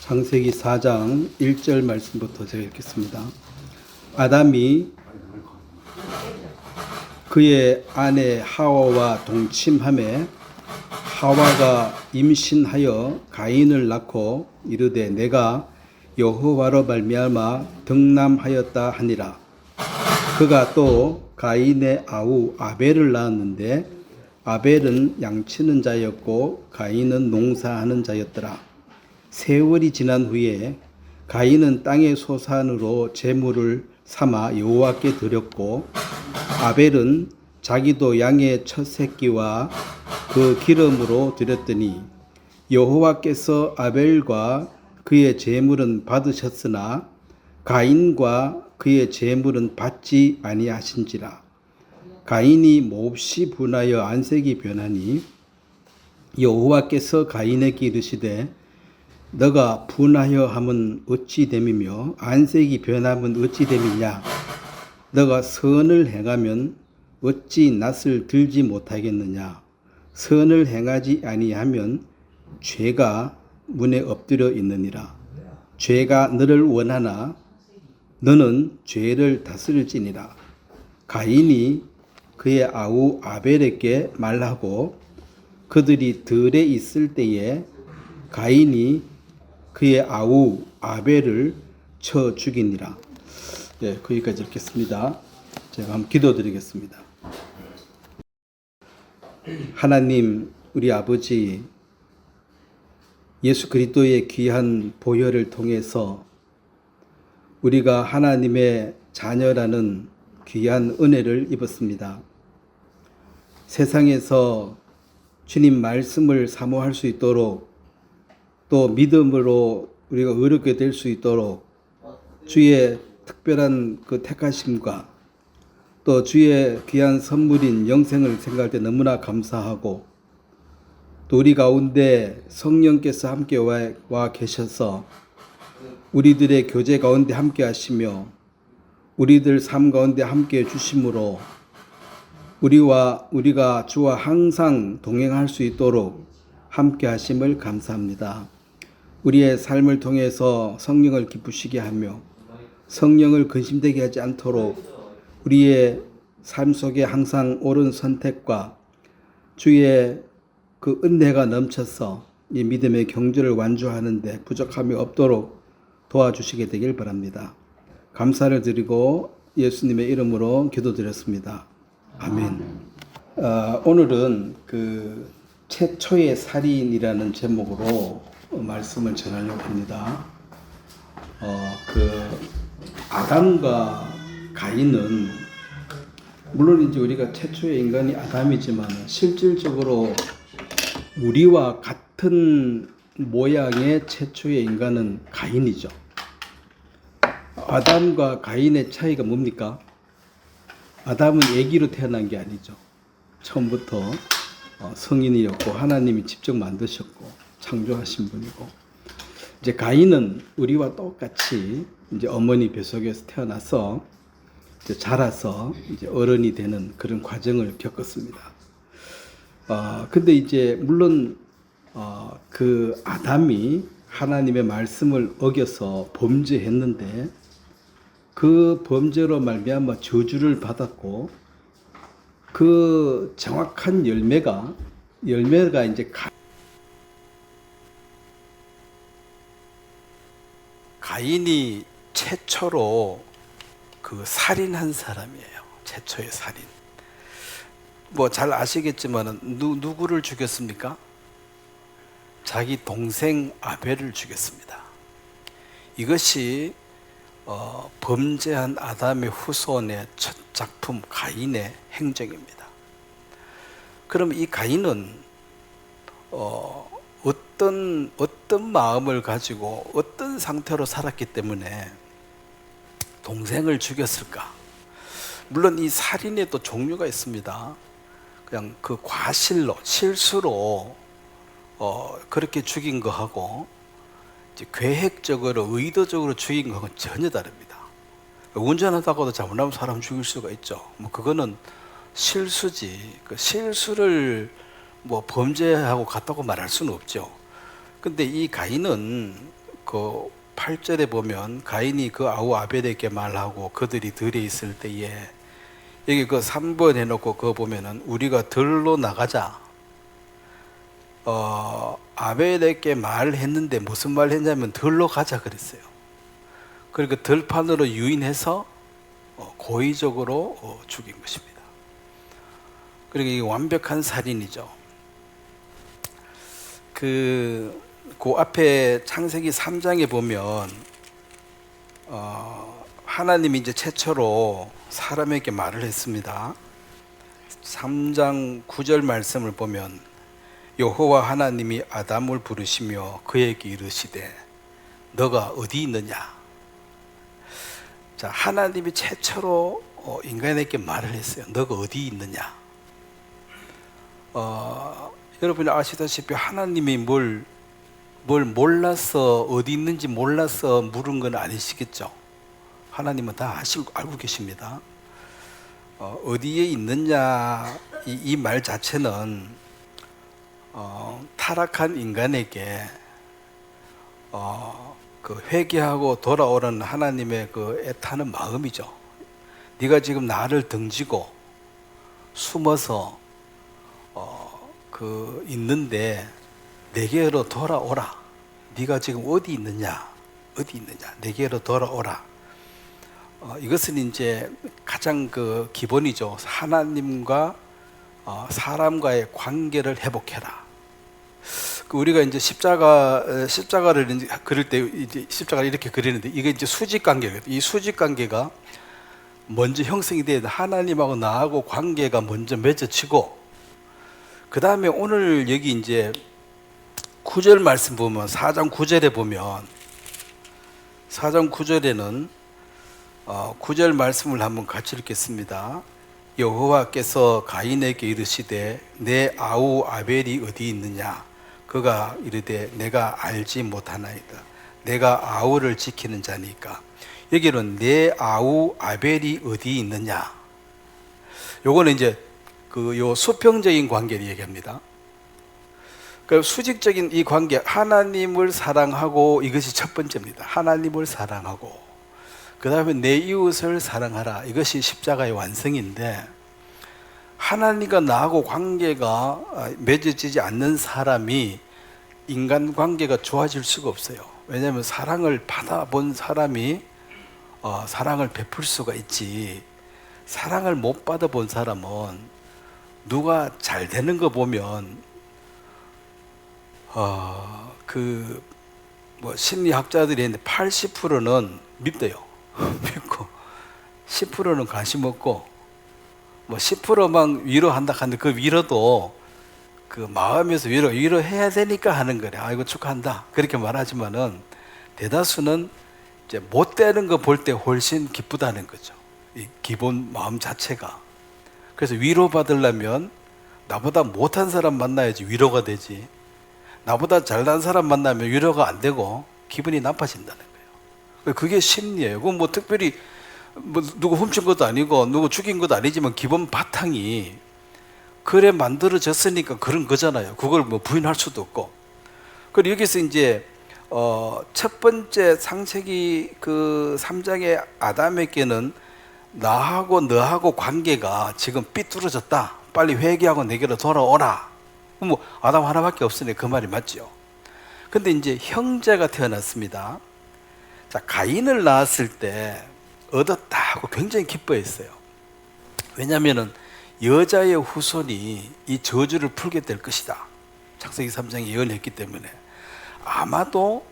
창세기 4장 1절 말씀부터 제가 읽겠습니다. 아담이 그의 아내 하와와 동침하매 하와가 임신하여 가인을 낳고 이르되 내가 여호와로 말미암아 득남하였다 하니라. 그가 또 가인의 아우 아벨을 낳았는데 아벨은 양치는 자였고 가인은 농사하는 자였더라. 세월이 지난 후에 가인은 땅의 소산으로 제물을 삼아 여호와께 드렸고 아벨은 자기도 양의 첫 새끼와 그 기름으로 드렸더니 여호와께서 아벨과 그의 제물은 받으셨으나 가인과 그의 제물은 받지 아니하신지라. 가인이 몹시 분하여 안색이 변하니 여호와께서 가인에게 이르시되 너가 분하여 함은 어찌 됨이며 안색이 변함은 어찌 됨이냐. 너가 선을 행하면 어찌 낯을 들지 못하겠느냐. 선을 행하지 아니하면 죄가 문에 엎드려 있느니라. 죄가 너를 원하나 너는 죄를 다스릴지니라. 가인이 그의 아우 아벨에게 말하고 그들이 들에 있을 때에 가인이 그의 아우 아벨을 쳐 죽이니라. 네, 거기까지 읽겠습니다. 제가 한번 기도드리겠습니다. 하나님, 우리 아버지, 예수 그리스도의 귀한 보혈을 통해서 우리가 하나님의 자녀라는 귀한 은혜를 입었습니다. 세상에서 주님 말씀을 사모할 수 있도록 또 믿음으로 우리가 의롭게 될 수 있도록 주의 특별한 그 택하심과 또 주의 귀한 선물인 영생을 생각할 때 너무나 감사하고 또 우리 가운데 성령께서 함께 와 계셔서 우리들의 교제 가운데 함께 하시며 우리들 삶 가운데 함께 해 주심으로 우리가 주와 항상 동행할 수 있도록 함께 하심을 감사합니다. 우리의 삶을 통해서 성령을 기쁘시게 하며 성령을 근심되게 하지 않도록 우리의 삶 속에 항상 옳은 선택과 주의 그 은혜가 넘쳐서 이 믿음의 경주를 완주하는 데 부족함이 없도록 도와주시게 되길 바랍니다. 감사를 드리고 예수님의 이름으로 기도드렸습니다. 아멘. 오늘은 그 최초의 살인이라는 제목으로 말씀을 전하려고 합니다. 아담과 가인은 물론 이제 우리가 최초의 인간이 아담이지만 실질적으로 우리와 같은 모양의 최초의 인간은 가인이죠. 아담과 가인의 차이가 뭡니까? 아담은 아기로 태어난 게 아니죠. 처음부터 성인이었고 하나님이 직접 만드셨고 창조하신 분이고, 이제 가인은 우리와 똑같이 이제 어머니 뱃속에서 태어나서 이제 자라서 이제 어른이 되는 그런 과정을 겪었습니다. 근데 이제 물론 그 아담이 하나님의 말씀을 어겨서 범죄했는데 그 범죄로 말미암아 저주를 받았고 그 정확한 열매가 이제 가인이 최초로 그 살인한 사람이에요. 최초의 살인. 뭐 잘 아시겠지만 누구를 죽였습니까? 자기 동생 아벨을 죽였습니다. 이것이 범죄한 아담의 후손의 첫 작품 가인의 행적입니다. 그럼 이 가인은 어떤 마음을 가지고 어떤 상태로 살았기 때문에 동생을 죽였을까? 물론 이 살인에 또 종류가 있습니다. 그냥 그 과실로, 실수로 그렇게 죽인 거하고 이제 계획적으로, 의도적으로 죽인 거하고는 전혀 다릅니다. 운전하다가도 잘못하면 사람 죽일 수가 있죠. 뭐 그거는 실수지. 그 실수를 뭐 범죄하고 같다고 말할 수는 없죠. 근데 이 가인은 그 8절에 보면 가인이 그 아우 아벨에게 말하고 그들이 들에 있을 때에 여기 그 3번 해놓고 그거 보면은 우리가 들로 나가자. 아벨에게 말했는데 무슨 말 했냐면 들로 가자 그랬어요. 그러니까 들판으로 유인해서 고의적으로 죽인 것입니다. 그러니까 이게 완벽한 살인이죠. 그 앞에 창세기 3장에 보면 하나님이 이제 최초로 사람에게 말을 했습니다. 3장 9절 말씀을 보면 여호와 하나님이 아담을 부르시며 그에게 이르시되 너가 어디 있느냐. 자, 하나님이 최초로 인간에게 말을 했어요. 너가 어디 있느냐. 여러분이 아시다시피 하나님이 뭘 몰라서 어디 있는지 몰라서 물은 건 아니시겠죠. 하나님은 다 알고 계십니다. 어디에 있느냐 이 말 자체는 타락한 인간에게 그 회개하고 돌아오는 하나님의 그 애타는 마음이죠. 네가 지금 나를 등지고 숨어서 그 있는데 내게로 돌아오라. 네가 지금 어디 있느냐? 내게로 돌아오라. 이것은 이제 가장 그 기본이죠. 하나님과 사람과의 관계를 회복해라. 우리가 이제 십자가를 이제 그릴 때 이제 십자가를 이렇게 그리는데 이게 이제 수직 관계거든요. 이 수직 관계가 먼저 형성이 돼야 돼. 하나님하고 나하고 관계가 먼저 맺어지고 그 다음에 오늘 여기 이제 9절 말씀 보면 4장 9절에 보면 4장 9절에는 9절 말씀을 한번 같이 읽겠습니다. 여호와께서 가인에게 이르시되 내 아우 아벨이 어디 있느냐. 그가 이르되 내가 알지 못하나이다. 내가 아우를 지키는 자니까. 여기는 내 아우 아벨이 어디 있느냐. 요거는 이제 요 수평적인 관계를 얘기합니다. 그 수직적인 이 관계, 하나님을 사랑하고 이것이 첫 번째입니다. 하나님을 사랑하고 그 다음에 내 이웃을 사랑하라. 이것이 십자가의 완성인데 하나님과 나하고 관계가 맺어지지 않는 사람이 인간 관계가 좋아질 수가 없어요. 왜냐하면 사랑을 받아본 사람이 사랑을 베풀 수가 있지, 사랑을 못 받아본 사람은 누가 잘 되는 거 보면 뭐 심리학자들이 했는데 80%는 밉대요. 믿고 10%는 관심 없고 뭐 10%만 위로한다 하는데 그 위로도 그 마음에서 위로해야 되니까 하는 거래. 아이고 축하한다 그렇게 말하지만은 대다수는 이제 못 되는 거 볼 때 훨씬 기쁘다는 거죠. 이 기본 마음 자체가. 그래서 위로 받으려면 나보다 못한 사람 만나야지 위로가 되지, 나보다 잘난 사람 만나면 위로가 안 되고 기분이 나빠진다는 거예요. 그게 심리예요. 그건 뭐 특별히 뭐 누구 훔친 것도 아니고 누구 죽인 것도 아니지만 기본 바탕이 그래 만들어졌으니까 그런 거잖아요. 그걸 뭐 부인할 수도 없고. 그리고 여기서 이제 첫 번째 창세기 그 3장의 아담에게는 나하고 너하고 관계가 지금 삐뚤어졌다. 빨리 회개하고 내게로 돌아오라. 뭐 아담 하나밖에 없으니 그 말이 맞죠. 근데 이제 형제가 태어났습니다. 자, 가인을 낳았을 때 얻었다 하고 굉장히 기뻐했어요. 왜냐하면은 여자의 후손이 이 저주를 풀게 될 것이다. 창세기 3장에 예언했기 때문에 아마도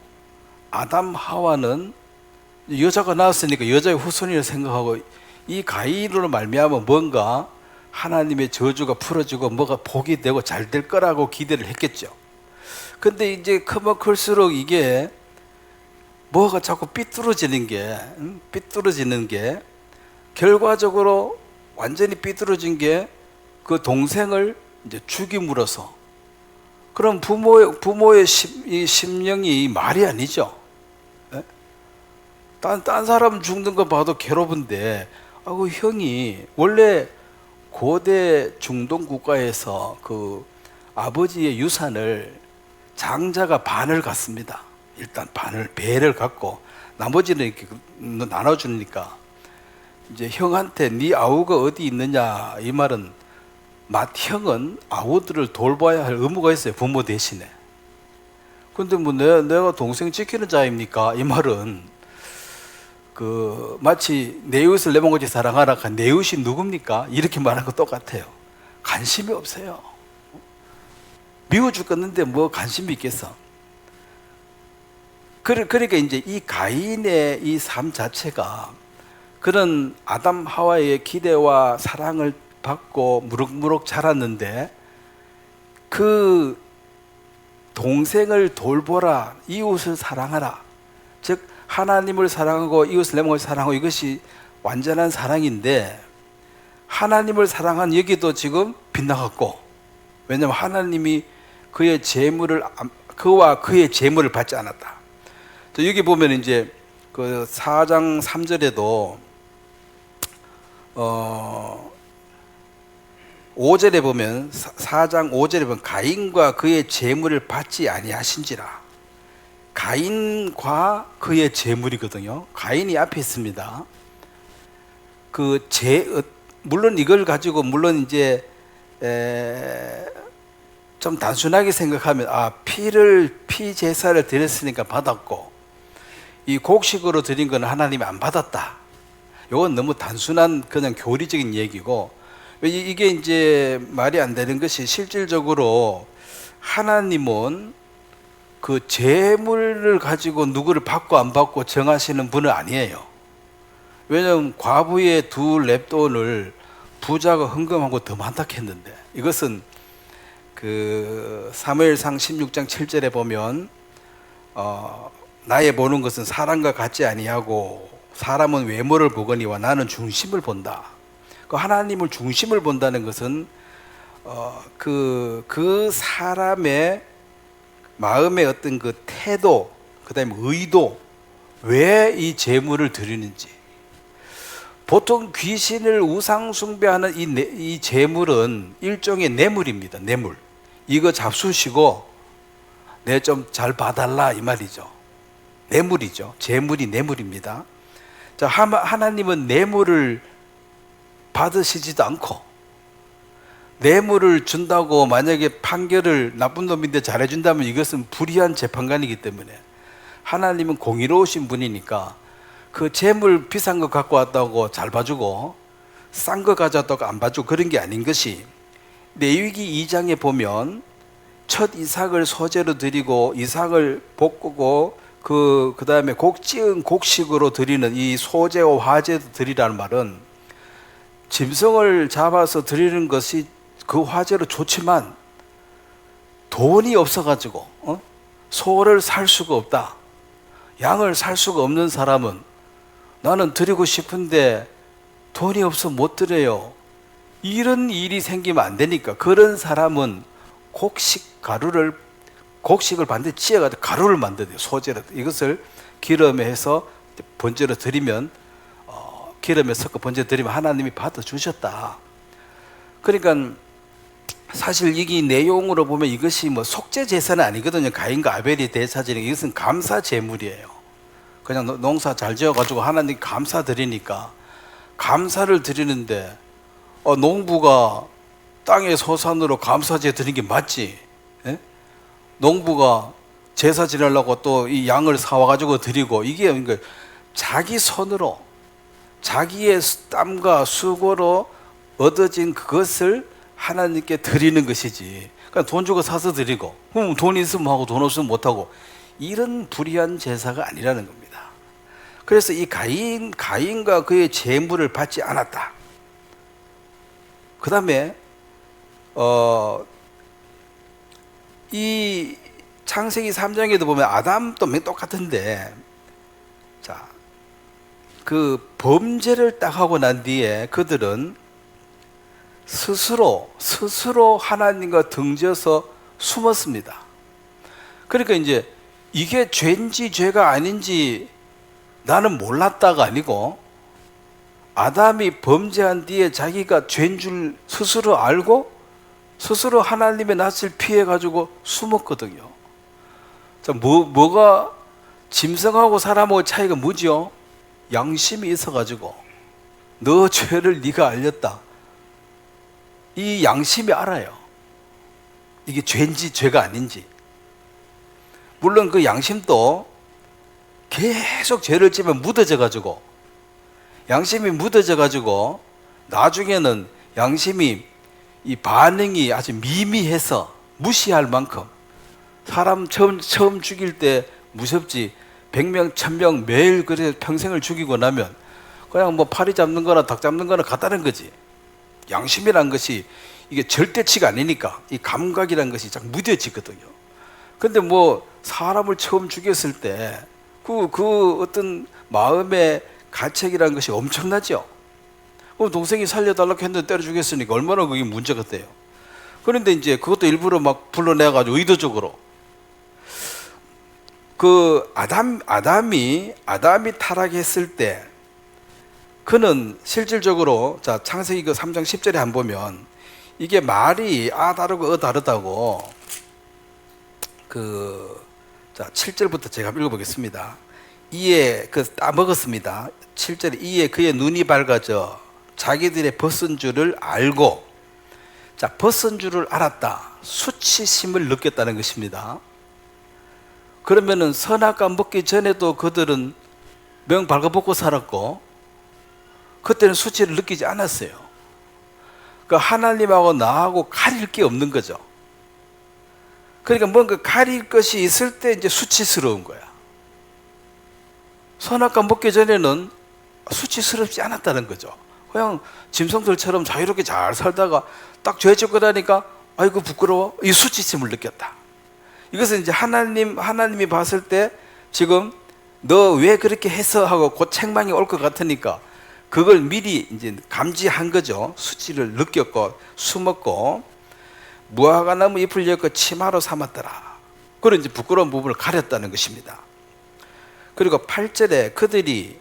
아담 하와는 여자가 낳았으니까 여자의 후손이라 생각하고 이 가인으로 말미암아 뭔가 하나님의 저주가 풀어지고 뭐가 복이 되고 잘 될 거라고 기대를 했겠죠. 근데 이제 크면 클수록 이게 뭐가 자꾸 삐뚤어지는 게 결과적으로 완전히 삐뚤어진 게 그 동생을 이제 죽임으로써, 그럼 부모의 이 심령이 말이 아니죠. 딴 사람 죽는 거 봐도 괴로운데 형이 원래 고대 중동 국가에서 그 아버지의 유산을 장자가 반을 갖습니다. 일단 배를 갖고 나머지는 이렇게 나눠주니까 이제 형한테 네 아우가 어디 있느냐 이 말은 맏형은 아우들을 돌봐야 할 의무가 있어요. 부모 대신에. 근데 뭐 내가 동생 지키는 자입니까? 이 말은 그 마치 내 이웃을 내 몸같이 사랑하라. 내 이웃이 누굽니까? 이렇게 말하는 거 똑같아요. 관심이 없어요. 미워 죽겠는데 뭐 관심이 있겠어? 그러니까 이제 이 가인의 이 삶 자체가 그런 아담 하와의 기대와 사랑을 받고 무럭무럭 자랐는데 그 동생을 돌보라, 이웃을 사랑하라. 즉 하나님을 사랑하고 이웃을 내 몸을 사랑하고 이것이 완전한 사랑인데 하나님을 사랑한 여기도 지금 빗나갔고, 왜냐하면 하나님이 그와 그의 재물을 받지 않았다. 여기 보면 이제 그 4장 3절에도 5절에 보면 4장 5절에 보면 가인과 그의 재물을 받지 아니하신지라. 가인과 그의 재물이거든요. 가인이 앞에 있습니다. 물론 이걸 가지고 물론 이제 좀 단순하게 생각하면 피 제사를 드렸으니까 받았고 이 곡식으로 드린 건 하나님이 안 받았다. 이건 너무 단순한 그냥 교리적인 얘기고, 이게 이제 말이 안 되는 것이 실질적으로 하나님은 그 재물을 가지고 누구를 받고 안 받고 정하시는 분은 아니에요. 왜냐하면 과부의 2 렙돈을 부자가 헌금하고 더 많다 했는데, 이것은 그 사무엘상 16장 7절에 보면 나의 보는 것은 사람과 같지 아니하고 사람은 외모를 보거니와 나는 중심을 본다. 그 하나님을 중심을 본다는 것은 그 사람의 마음의 어떤 그 태도, 그 다음에 의도, 왜 이 제물을 드리는지. 보통 귀신을 우상 숭배하는 이 제물은 일종의 뇌물입니다. 뇌물. 이거 잡수시고 내 좀 잘 봐달라 이 말이죠. 뇌물이죠. 제물이 뇌물입니다. 자, 하나님은 뇌물을 받으시지도 않고, 뇌물을 준다고 만약에 판결을 나쁜 놈인데 잘해준다면 이것은 불의한 재판관이기 때문에 하나님은 공의로우신 분이니까 그 재물 비싼 거 갖고 왔다고 잘 봐주고 싼 거 가져왔다고 안 봐주고 그런 게 아닌 것이, 레위기 2장에 보면 첫 이삭을 소제로 드리고 이삭을 볶고 그 다음에 찌은 곡식으로 드리는 이 소제와 화제도 드리라는 말은 짐승을 잡아서 드리는 것이 그 화제로 좋지만 돈이 없어가지고 소를 살 수가 없다, 양을 살 수가 없는 사람은 나는 드리고 싶은데 돈이 없어 못 드려요. 이런 일이 생기면 안 되니까 그런 사람은 곡식을 반드시 찧어가지고 가루를 만들어요. 소재로 이것을 기름에 해서 번제로 드리면 기름에 섞어 번제로 드리면 하나님이 받아주셨다. 그러니까 사실 이 내용으로 보면 이것이 뭐 속죄 제사는 아니거든요. 가인과 아벨이 대사지는 이것은 감사 제물이에요. 그냥 농사 잘 지어가지고 하나님 감사 드리니까 감사를 드리는데 농부가 땅의 소산으로 감사제 드리는 게 맞지? 예? 농부가 제사 지내려고 또 이 양을 사와가지고 드리고, 이게 그러니까 자기 손으로 자기의 땀과 수고로 얻어진 그것을 하나님께 드리는 것이지. 그러니까 돈 주고 사서 드리고, 그럼 돈 있으면 하고 돈 없으면 못하고, 이런 불의한 제사가 아니라는 겁니다. 그래서 이 가인과 그의 재물을 받지 않았다. 그 다음에 이 창세기 3장에도 보면 아담도 똑같은데, 자, 그 범죄를 딱 하고 난 뒤에 그들은 스스로 하나님과 등져서 숨었습니다. 그러니까 이제 이게 죄인지 죄가 아닌지 나는 몰랐다가 아니고, 아담이 범죄한 뒤에 자기가 죄인 줄 스스로 알고 스스로 하나님의 낯을 피해 가지고 숨었거든요. 자, 뭐가 짐승하고 사람하고 차이가 뭐죠? 양심이 있어가지고 너 죄를 네가 알렸다. 이 양심이 알아요. 이게 죄인지 죄가 아닌지. 물론 그 양심도 계속 죄를 지면 묻어져가지고, 양심이 묻어져가지고 나중에는 양심이 이 반응이 아주 미미해서 무시할 만큼, 사람 처음 죽일 때 무섭지 100명 1000명 매일 그래 평생을 죽이고 나면 그냥 뭐 파리 잡는 거나 닭 잡는 거나 같다는 거지. 양심이란 것이 이게 절대치가 아니니까 이 감각이란 것이 딱 무뎌지거든요. 근데 뭐 사람을 처음 죽였을 때 그 어떤 마음의 가책이라는 것이 엄청나죠. 그럼 동생이 살려달라고 했는데 때려 죽였으니까 얼마나 그게 문제가 돼요. 그런데 이제 그것도 일부러 막 불러내가지고 의도적으로 그 아담이 타락했을 때 그는 실질적으로, 자 창세기 그 3장 10절에 한번 보면 이게 말이 다르고 다르다고 자 7절부터 제가 읽어보겠습니다. 이에 따먹었습니다. 7절에 이에 그의 눈이 밝아져 자기들의 벗은 줄을 알고, 자 벗은 줄을 알았다. 수치심을 느꼈다는 것입니다. 그러면은 선악과 먹기 전에도 그들은 명 발가벗고 살았고 그때는 수치를 느끼지 않았어요. 그 하나님하고 나하고 가릴 게 없는 거죠. 그러니까 뭔가 가릴 것이 있을 때 이제 수치스러운 거야. 선악과 먹기 전에는 수치스럽지 않았다는 거죠. 그냥 짐승들처럼 자유롭게 잘 살다가 딱 죄 짓고 나니까 아이고 부끄러워, 이 수치심을 느꼈다. 이것은 이제 하나님이 봤을 때 지금 너 왜 그렇게 해서 하고 곧 책망이 올 것 같으니까 그걸 미리 이제 감지한 거죠. 수치를 느꼈고 숨었고 무화과 나무 잎을 엮어 치마로 삼았더라. 그런 이제 부끄러운 부분을 가렸다는 것입니다. 그리고 8절에 그들이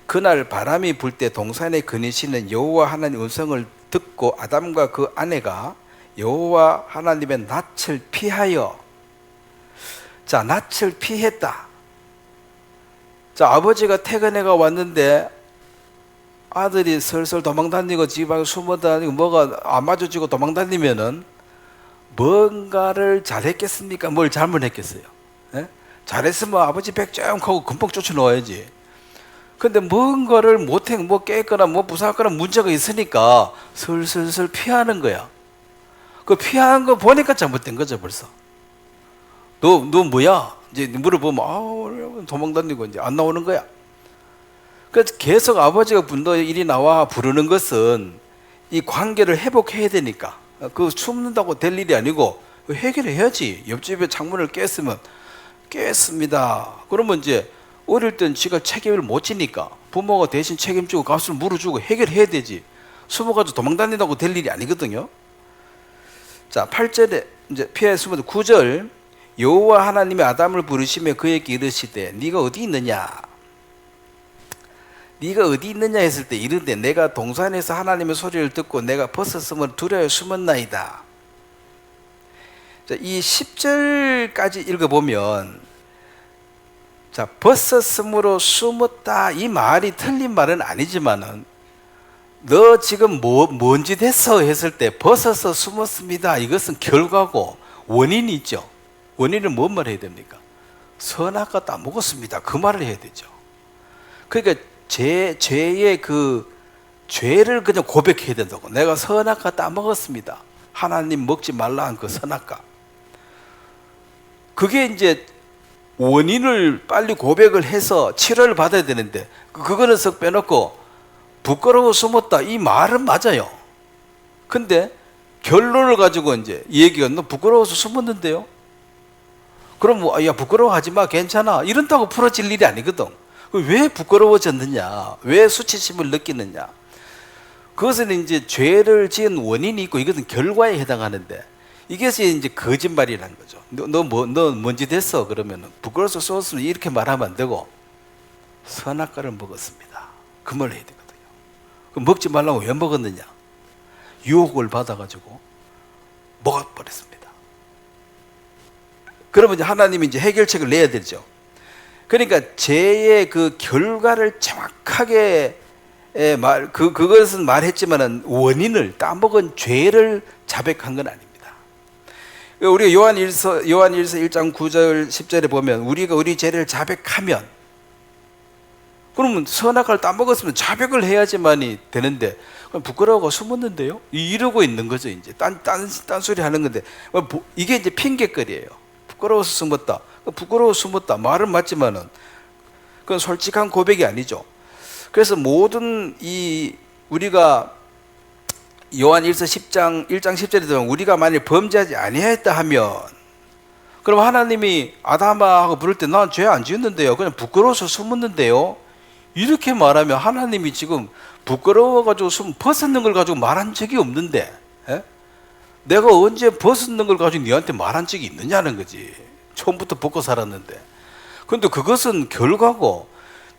그날 바람이 불 때 동산에 거니시는 여호와 하나님 음성을 듣고 아담과 그 아내가 여호와 하나님의 낯을 피하여, 자 낯을 피했다. 자 아버지가 퇴근해가 왔는데 아들이 슬슬 도망다니고 집안에 숨어다니고 뭐가 안 맞아지고 도망다니면은 뭔가를 잘했겠습니까? 뭘 잘못했겠어요? 예? 잘했으면 아버지 백점하고 금방 쫓아놓아야지. 근데 뭔가를 못해, 뭐 깼거나 뭐 부사거나 문제가 있으니까 슬슬 피하는 거야. 그 피하는 거 보니까 잘못된 거죠 벌써. 너 뭐야? 이제 물어보면 도망다니고 이제 안 나오는 거야. 그래서 계속 아버지가 너 이리 나와 부르는 것은 이 관계를 회복해야 되니까, 그 숨는다고 될 일이 아니고 해결해야지. 옆집에 창문을 깼습니다. 그러면 이제 어릴 땐 지가 책임을 못 지니까 부모가 대신 책임지고 값을 물어주고 해결해야 되지. 숨어가지고 도망다닌다고 될 일이 아니거든요. 자 8절에 이제 피해 숨어서 9절 여호와 하나님이 아담을 부르시며 그에게 이르시되 네가 어디 있느냐? 네가 어디 있느냐 했을 때 이르되 내가 동산에서 하나님의 소리를 듣고 내가 벗었음을 두려워 숨었나이다. 자, 이 10절까지 읽어보면, 자 벗었음으로 숨었다 이 말이 틀린 말은 아니지만은 너 지금 뭔 짓 했어 했을 때 벗어서 숨었습니다. 이것은 결과고 원인이 있죠. 원인은 뭔 말 해야 됩니까? 선악과 따먹었습니다. 그 말을 해야 되죠. 그러니까 죄의 그 죄를 그냥 고백해야 된다고. 내가 선악과 따먹었습니다. 하나님 먹지 말라 한 그 선악과. 그게 이제 원인을 빨리 고백을 해서 치료를 받아야 되는데 그거는 썩 빼놓고 부끄러워 숨었다 이 말은 맞아요. 근데 결론을 가지고 이제 이 얘기가 너 부끄러워서 숨었는데요? 그럼 뭐, 야 부끄러워하지 마 괜찮아 이런다고 풀어질 일이 아니거든. 왜 부끄러워졌느냐, 왜 수치심을 느끼느냐, 그것은 이제 죄를 지은 원인이 있고 이것은 결과에 해당하는데 이것이 이제 거짓말이라는 거죠. 너 뭔 짓 했어? 그러면 부끄러워서 쏘았으면 이렇게 말하면 안 되고 선악과를 먹었습니다. 그 말을 해야 되거든요. 그럼 먹지 말라고 왜 먹었느냐? 유혹을 받아가지고 먹어버렸습니다. 그러면 이제 하나님이 이제 해결책을 내야 되죠. 그러니까 죄의 그 결과를 정확하게 그것은 말했지만은 원인을 따먹은 죄를 자백한 건 아닙니다. 우리가 요한일서 1장 9절 10절에 보면 우리가 우리 죄를 자백하면, 그러면 선악을 따먹었으면 자백을 해야지만이 되는데 부끄러워하고 숨었는데요? 이러고 있는 거죠. 이제 딴소리 하는 건데, 이게 이제 핑계거리예요. 부끄러워서 숨었다. 부끄러워서 숨었다. 말은 맞지만은 그건 솔직한 고백이 아니죠. 그래서 모든 우리가 요한일서 1장 10절에 보면 우리가 만일 범죄하지 아니하였다 하면, 그럼 하나님이 아담아 하고 부를 때 난 죄 안 지었는데요, 그냥 부끄러워서 숨었는데요, 이렇게 말하면 하나님이 지금 부끄러워가지고 벗었는 걸 가지고 말한 적이 없는데, 내가 언제 벗었는 걸 가지고 너한테 말한 적이 있느냐는 거지. 처음부터 벗고 살았는데. 그런데 그것은 결과고,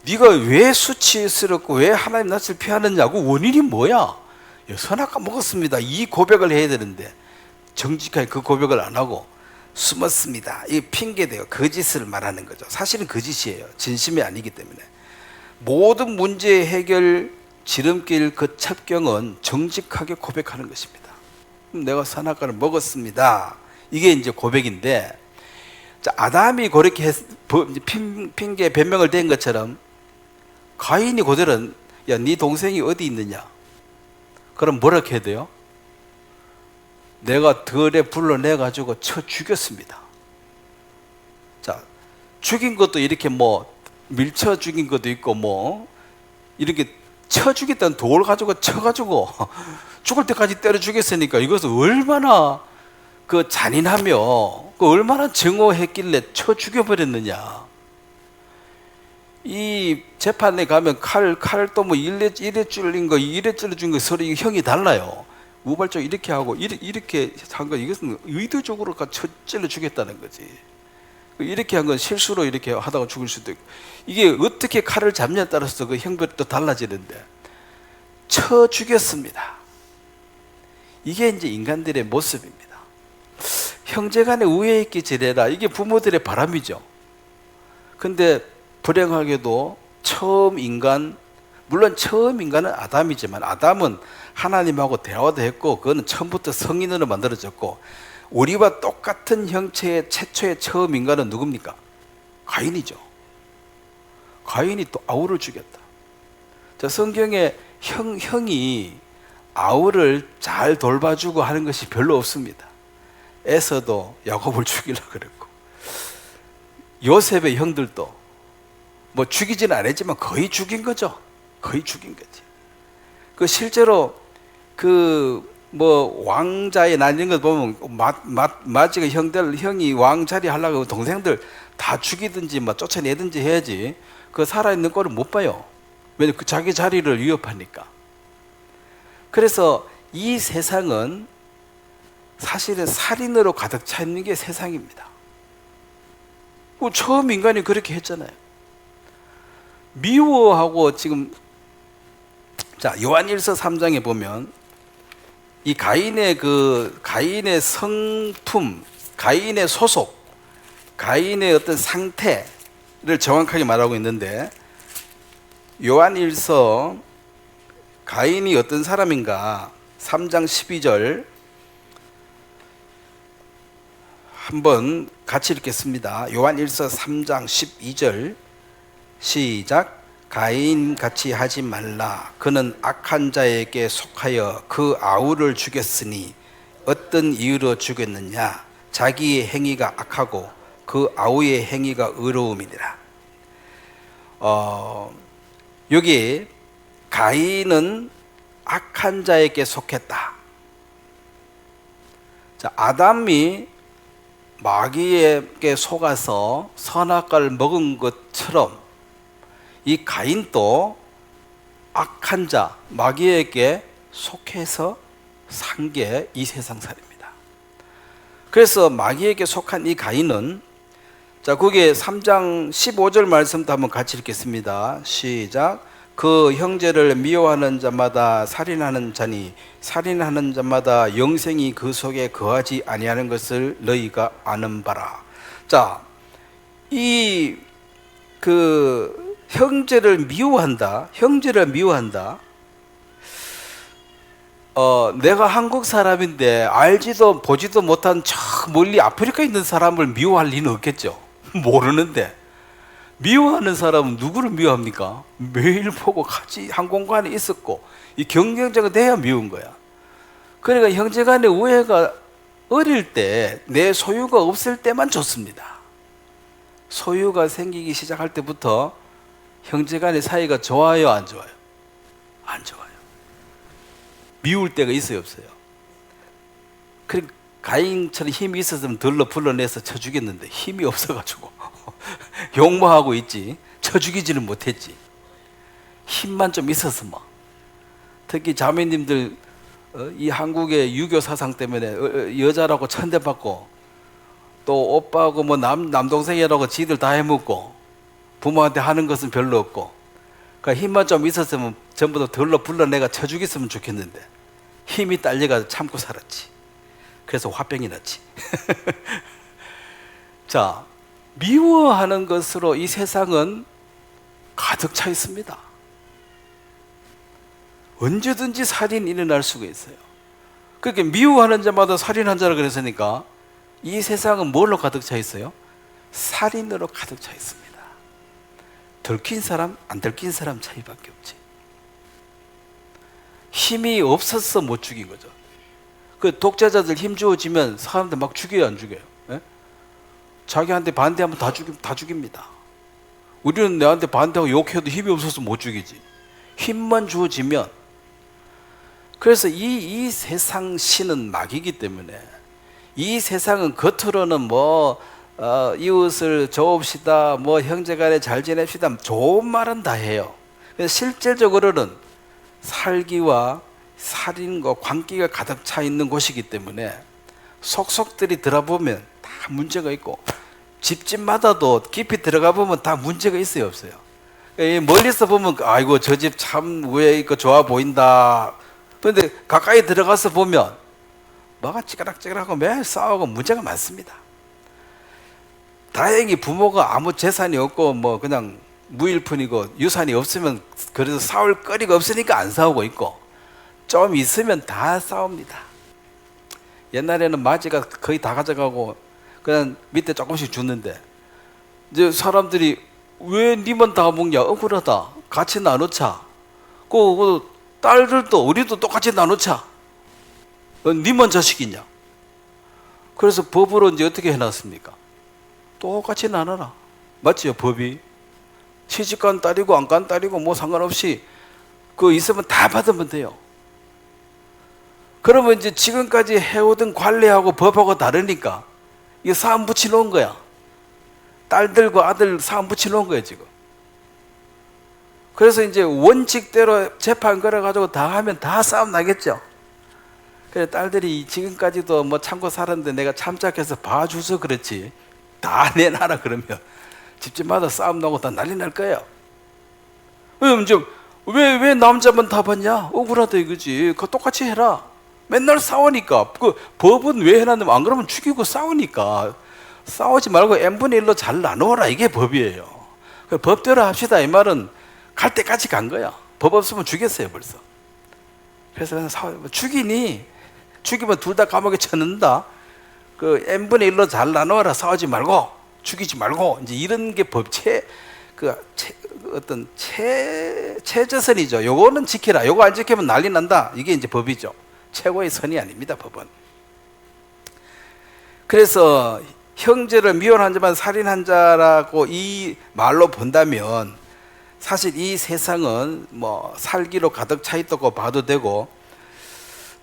네가 왜 수치스럽고 왜 하나님 낯을 피하느냐고, 원인이 뭐야? 선악과 먹었습니다, 이 고백을 해야 되는데 정직하게 그 고백을 안 하고 숨었습니다. 이 핑계대요. 거짓을 말하는 거죠. 사실은 거짓이에요. 진심이 아니기 때문에. 모든 문제 해결 지름길 그 첩경은 정직하게 고백하는 것입니다. 내가 선악과를 먹었습니다. 이게 이제 고백인데, 자, 아담이 그렇게 핑계 변명을 댄 것처럼 가인이 그대로 야, 네 동생이 어디 있느냐? 그럼 뭐라 해야 돼요? 내가 덜에 불러내가지고 쳐 죽였습니다. 자, 죽인 것도 이렇게 밀쳐 죽인 것도 있고, 이렇게 쳐 죽였다는 돌 가지고 쳐가지고 죽을 때까지 때려 죽였으니까 이것은 얼마나 그 잔인하며 얼마나 증오했길래 쳐 죽여버렸느냐. 이 재판에 가면 칼 또 이래 찔린 거, 이래 찔러준 거 서로 형이 달라요. 우발적 이렇게 하고 이렇게 한 거, 이것은 의도적으로 찔러 주겠다는 거지. 이렇게 한 건 실수로 이렇게 하다가 죽을 수도 있고, 이게 어떻게 칼을 잡냐에 따라서 그 형벌이 또 달라지는데, 쳐 죽였습니다. 이게 이제 인간들의 모습입니다. 형제간에 우애 있게 지내라, 이게 부모들의 바람이죠. 근데 불행하게도 물론 처음 인간은 아담이지만, 아담은 하나님하고 대화도 했고, 그거는 처음부터 성인으로 만들어졌고, 우리와 똑같은 형체의 최초의 처음 인간은 누굽니까? 가인이죠. 가인이 또 아우를 죽였다. 자, 성경에 형이 아우를 잘 돌봐주고 하는 것이 별로 없습니다. 에서도 야곱을 죽이려고 그랬고, 요셉의 형들도 죽이지는 않았지만 거의 죽인 거죠. 거의 죽인 거지. 실제로 왕자의 날 이런 거 보면 마지가 형이 왕 자리 하려고 동생들 다 죽이든지 쫓아내든지 해야지 그 살아있는 꼴을 못 봐요. 왜냐면 그 자기 자리를 위협하니까. 그래서 이 세상은 사실은 살인으로 가득 차 있는 게 세상입니다. 처음 인간이 그렇게 했잖아요. 미워하고 지금, 자, 요한일서 3장에 보면 이 가인의 성품, 가인의 소속, 가인의 어떤 상태를 정확하게 말하고 있는데, 요한일서 가인이 어떤 사람인가 3장 12절 한번 같이 읽겠습니다. 요한일서 3장 12절 시작. 가인같이 하지 말라. 그는 악한 자에게 속하여 그 아우를 죽였으니 어떤 이유로 죽였느냐? 자기의 행위가 악하고 그 아우의 행위가 의로움이니라. 여기 가인은 악한 자에게 속했다. 자, 아담이 마귀에게 속아서 선악과를 먹은 것처럼 이 가인도 악한 자, 마귀에게 속해서 산 게 이 세상살입니다. 그래서 마귀에게 속한 이 가인은, 자, 거기에 3장 15절 말씀도 한번 같이 읽겠습니다. 시작. 그 형제를 미워하는 자마다 살인하는 자니 살인하는 자마다 영생이 그 속에 거하지 아니하는 것을 너희가 아는 바라. 자, 이 그 형제를 미워한다. 형제를 미워한다. 내가 한국 사람인데 알지도 보지도 못한 저 멀리 아프리카에 있는 사람을 미워할 리는 없겠죠. 모르는데. 미워하는 사람은 누구를 미워합니까? 매일 보고 같이 한 공간에 있었고 이 경쟁자가 돼야 미운 거야. 그러니까 형제간의 우애가 어릴 때 내 소유가 없을 때만 좋습니다. 소유가 생기기 시작할 때부터 형제간의 사이가 좋아요, 안 좋아요? 안 좋아요. 미울 때가 있어요, 없어요? 그러니까 가인처럼 힘이 있었으면 덜러 불러내서 쳐 죽였는데 힘이 없어가지고 욕먹하고 있지 쳐 죽이지는 못했지. 힘만 좀 있었으면. 특히 자매님들 이 한국의 유교 사상 때문에 여자라고 천대받고 또 오빠하고 뭐 남동생이라고 지들 다 해먹고 부모한테 하는 것은 별로 없고 그러니까 힘만 좀 있었으면 전부 다 덜러 불러내가 쳐 죽였으면 좋겠는데 힘이 딸려가 참고 살았지. 그래서 화병이 났지. 자, 미워하는 것으로 이 세상은 가득 차 있습니다. 언제든지 살인이 일어날 수가 있어요. 그렇게 미워하는 자마다 살인한 자라 그랬으니까 이 세상은 뭘로 가득 차 있어요? 살인으로 가득 차 있습니다. 들킨 사람, 안 들킨 사람 차이밖에 없지. 힘이 없어서 못 죽인 거죠. 그 독재자들 힘 주어지면 사람들 막 죽여요, 안 죽여요? 예? 자기한테 반대하면 다 죽입니다. 우리는 내한테 반대하고 욕해도 힘이 없어서 못 죽이지. 힘만 주어지면. 그래서 이 세상 신은 막이기 때문에 이 세상은 겉으로는 이웃을 좋읍시다, 형제간에 잘 지냅시다, 좋은 말은 다 해요. 그래서 실질적으로는 살기와 살인과 광기가 가득 차 있는 곳이기 때문에 속속들이 들어보면 다 문제가 있고 집집마다도 깊이 들어가 보면 다 문제가 있어요, 없어요? 멀리서 보면 아이고 저 집 참 우애 있고 좋아 보인다. 그런데 가까이 들어가서 보면 뭐가 찌그락찌그락하고 매일 싸우고 문제가 많습니다. 다행히 부모가 아무 재산이 없고 그냥 무일푼이고 유산이 없으면 그래도 싸울 거리가 없으니까 안 싸우고 있고 좀 있으면 다 싸웁니다. 옛날에는 맞이가 거의 다 가져가고 그냥 밑에 조금씩 주는데 이제 사람들이 왜 니만 다 먹냐, 억울하다, 같이 나누자. 그 딸들도 우리도 똑같이 나누자. 니만 자식이냐. 그래서 법으로 이제 어떻게 해놨습니까? 똑같이 나눠라. 맞지요, 법이? 시집간 딸이고 안 간 딸이고 상관없이 그 있으면 다 받으면 돼요. 그러면 이제 지금까지 해오던 관례하고 법하고 다르니까 이게 사안 붙여놓은 거야. 딸들과 아들 사안 붙여놓은 거야 지금. 그래서 이제 원칙대로 재판 걸어가지고 다 하면 다 싸움 나겠죠. 그래 딸들이 지금까지도 참고 살았는데 내가 참작해서 봐줘서 그렇지 다 내놔라 그러면 집집마다 싸움 나고 다 난리 날 거예요. 왜 남자만 다 받냐? 억울하다 이거지. 그거 똑같이 해라. 맨날 싸우니까. 그 법은 왜 해놨냐면 안 그러면 죽이고 싸우니까. 싸우지 말고 n분의 1로 잘 나누어라. 이게 법이에요. 법대로 합시다. 이 말은 갈 때까지 간 거야. 법 없으면 죽였어요 벌써. 그래서 죽이니? 죽이면 둘 다 감옥에 쳐넣는다. 그 n분의 1로 잘 나누어라. 싸우지 말고 죽이지 말고 이제 이런 게 어떤 최저선이죠. 요거는 지키라. 요거 안 지키면 난리 난다. 이게 이제 법이죠. 최고의 선이 아닙니다, 법은. 그래서 형제를 미워한 자만 살인한 자라고 이 말로 본다면 사실 이 세상은 살기로 가득 차 있다고 봐도 되고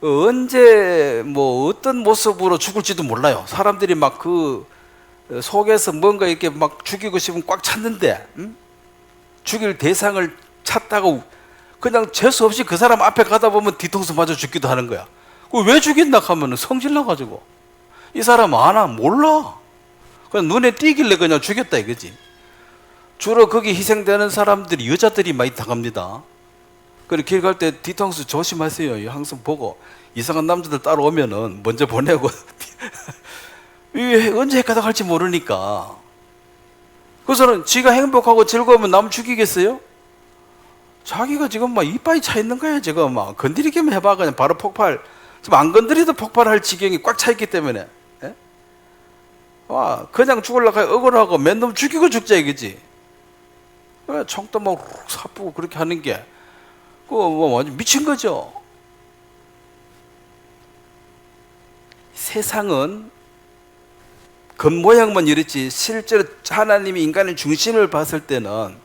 언제 어떤 모습으로 죽을지도 몰라요. 사람들이 속에서 뭔가 이렇게 죽이고 싶으면 꽉 찼는데 죽일 대상을 찾다가 그냥 재수 없이 그 사람 앞에 가다 보면 뒤통수 맞아 죽기도 하는 거야. 왜 죽인다 하면 성질 나가지고 이 사람 아나 몰라. 그냥 눈에 띄길래 그냥 죽였다 이거지. 주로 거기 희생되는 사람들이 여자들이 많이 당합니다. 그래 길 갈 때 뒤통수 조심하세요. 항상 보고 이상한 남자들 따라오면은 먼저 보내고 언제 헷가닥 할지 모르니까. 그래서는 지가 행복하고 즐거우면 남 죽이겠어요? 자기가 지금 막 이빨이 차 있는 거야. 지금 막 건드리기만 해봐 그냥 바로 폭발. 지금 안 건드려도 폭발할 지경이 꽉 차 있기 때문에. 예? 와, 그냥 죽으려고 억울하고 맨 놈 죽이고 죽자 이거지. 왜 총도 막 사쁘고 그렇게 하는 게 그거 뭐 완전 미친 거죠. 세상은 겉모양만 이랬지 실제로 하나님이 인간의 중심을 봤을 때는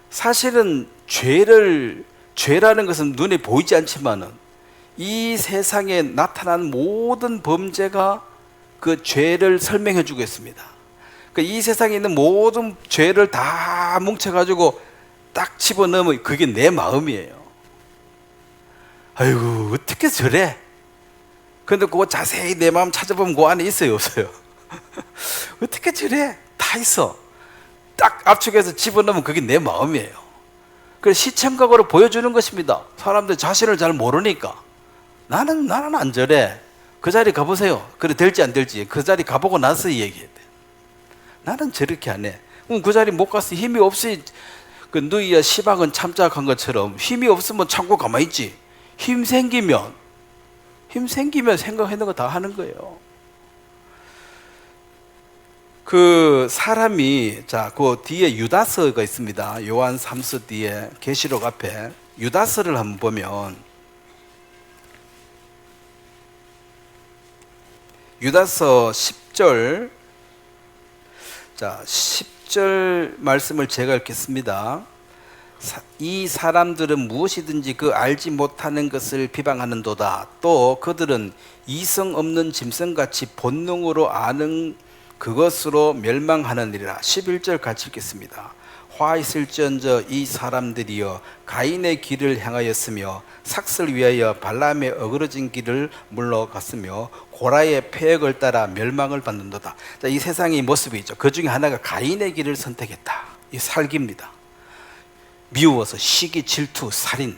사실은 죄라는 것은 눈에 보이지 않지만은 이 세상에 나타난 모든 범죄가 그 죄를 설명해 주고 있습니다. 그러니까 이 세상에 있는 모든 죄를 다 뭉쳐가지고 딱 집어넣으면 그게 내 마음이에요. 아이고 어떻게 저래? 근데 그거 자세히 내 마음 찾아보면 그 안에 있어요 없어요? 어떻게 저래? 다 있어. 딱 압축해서 집어넣으면 그게 내 마음이에요. 그래서 시청각으로 보여주는 것입니다. 사람들 자신을 잘 모르니까 나는 안 저래. 그 자리 가보세요. 그래 될지 안 될지 그 자리 가보고 나서 얘기해야 돼. 나는 저렇게 안 해. 그럼 그 자리 못 가서 힘이 없이 그 누이야 시박은 참작한 것처럼 힘이 없으면 참고 가만히 있지. 힘 생기면 생각하는 거 다 하는 거예요. 그 사람이 그 뒤에 유다서가 있습니다. 요한 3서 뒤에 계시록 앞에 유다서를 한번 보면 유다서 10절 10절 말씀을 제가 읽겠습니다. 이 사람들은 무엇이든지 그 알지 못하는 것을 비방하는도다. 또 그들은 이성 없는 짐승같이 본능으로 아는 그것으로 멸망하느니라. 11절 같이 읽겠습니다. 화 있을지언저 이 사람들이여 가인의 길을 행하였으며 삭슬 위하여 발람의 어그러진 길을 물러갔으며 고라의 패역을 따라 멸망을 받는도다. 이 세상의 모습이 있죠. 그 중에 하나가 가인의 길을 선택했다. 이 살기입니다. 미워서 시기, 질투, 살인.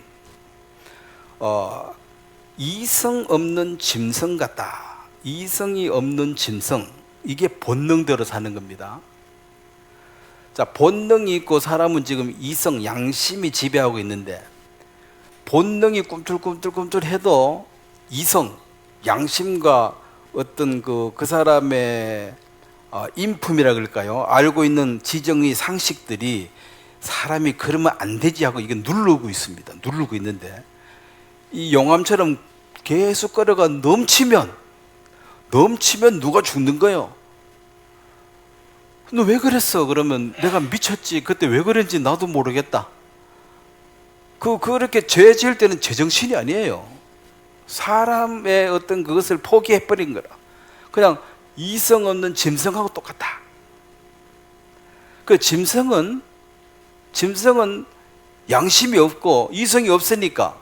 이성 없는 짐승 같다. 이성이 없는 짐승. 이게 본능대로 사는 겁니다. 본능이 있고 사람은 지금 이성, 양심이 지배하고 있는데 본능이 꿈틀꿈틀해도 이성, 양심과 어떤 그 사람의 인품이라 그럴까요? 알고 있는 지정의 상식들이 사람이 그러면 안 되지 하고 이게 누르고 있습니다. 누르고 있는데 이 용암처럼 계속 끓어가 넘치면 누가 죽는 거예요. 너 왜 그랬어? 그러면 내가 미쳤지. 그때 왜 그랬는지 나도 모르겠다. 그렇게 죄 지을 때는 제정신이 아니에요. 사람의 어떤 그것을 포기해버린 거라. 그냥 이성 없는 짐승하고 똑같다. 그 짐승은 양심이 없고 이성이 없으니까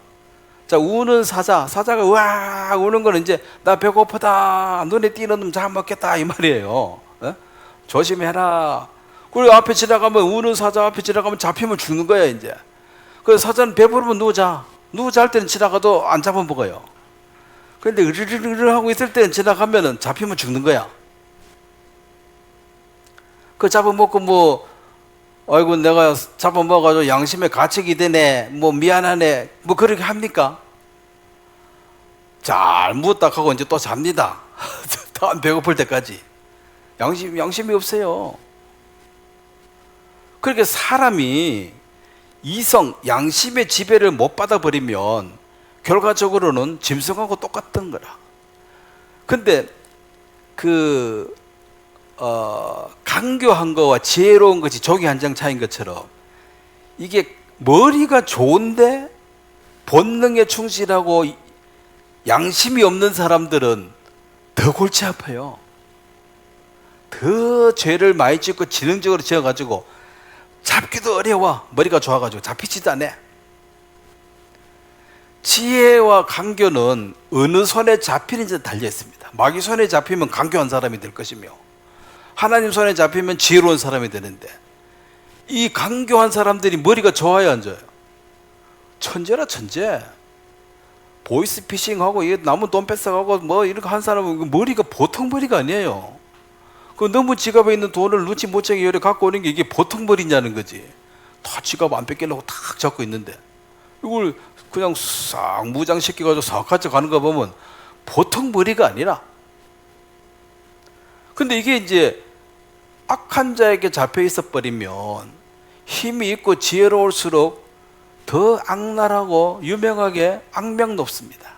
우는 사자가 우와 우는 거는 이제 나 배고프다 눈에 띄는 놈 잡아먹겠다 이 말이에요. 조심해라. 그리고 앞에 지나가면 우는 사자 앞에 지나가면 잡히면 죽는 거야 이제. 그래서 사자는 배부르면 누워 잘 때는 지나가도 안 잡아먹어요. 그런데 으르르르 하고 있을 때는 지나가면은 잡히면 죽는 거야. 그 잡아먹고 뭐 아이고 내가 잡아먹어가지고 양심에 가책이 되네 뭐 미안하네 뭐 그렇게 합니까? 잘 묵었다 하고 이제 또 잡니다. 다 배고플 때까지. 양심이 없어요. 그렇게 사람이 이성, 양심의 지배를 못 받아버리면 결과적으로는 짐승하고 똑같은 거라. 근데 강교한 거와 지혜로운 것이 조기 한 장 차이인 것처럼 이게 머리가 좋은데 본능에 충실하고 양심이 없는 사람들은 더 골치 아파요. 더 죄를 많이 짓고 지능적으로 지어가지고 잡기도 어려워. 머리가 좋아가지고 잡히지도 않아. 지혜와 강교는 어느 손에 잡히는지 달려있습니다. 마귀 손에 잡히면 강교한 사람이 될 것이며 하나님 손에 잡히면 지혜로운 사람이 되는데 이 강교한 사람들이 머리가 좋아야 안 좋아요? 천재라 천재. 보이스피싱하고 남은 돈 뺏어가고 뭐 이렇게 한 사람은 머리가 보통 머리가 아니에요. 그 너무 지갑에 있는 돈을 눈치 못 채게 이렇게 갖고 오는 게 이게 보통 벌이냐는 거지. 다 지갑 안 뺏기려고 탁 잡고 있는데 이걸 그냥 싹 무장시켜가지고 싹 가져가는 거 보면 보통 벌이가 아니라. 근데 이게 이제 악한 자에게 잡혀 있어 버리면 힘이 있고 지혜로울수록 더 악랄하고 유명하게 악명 높습니다.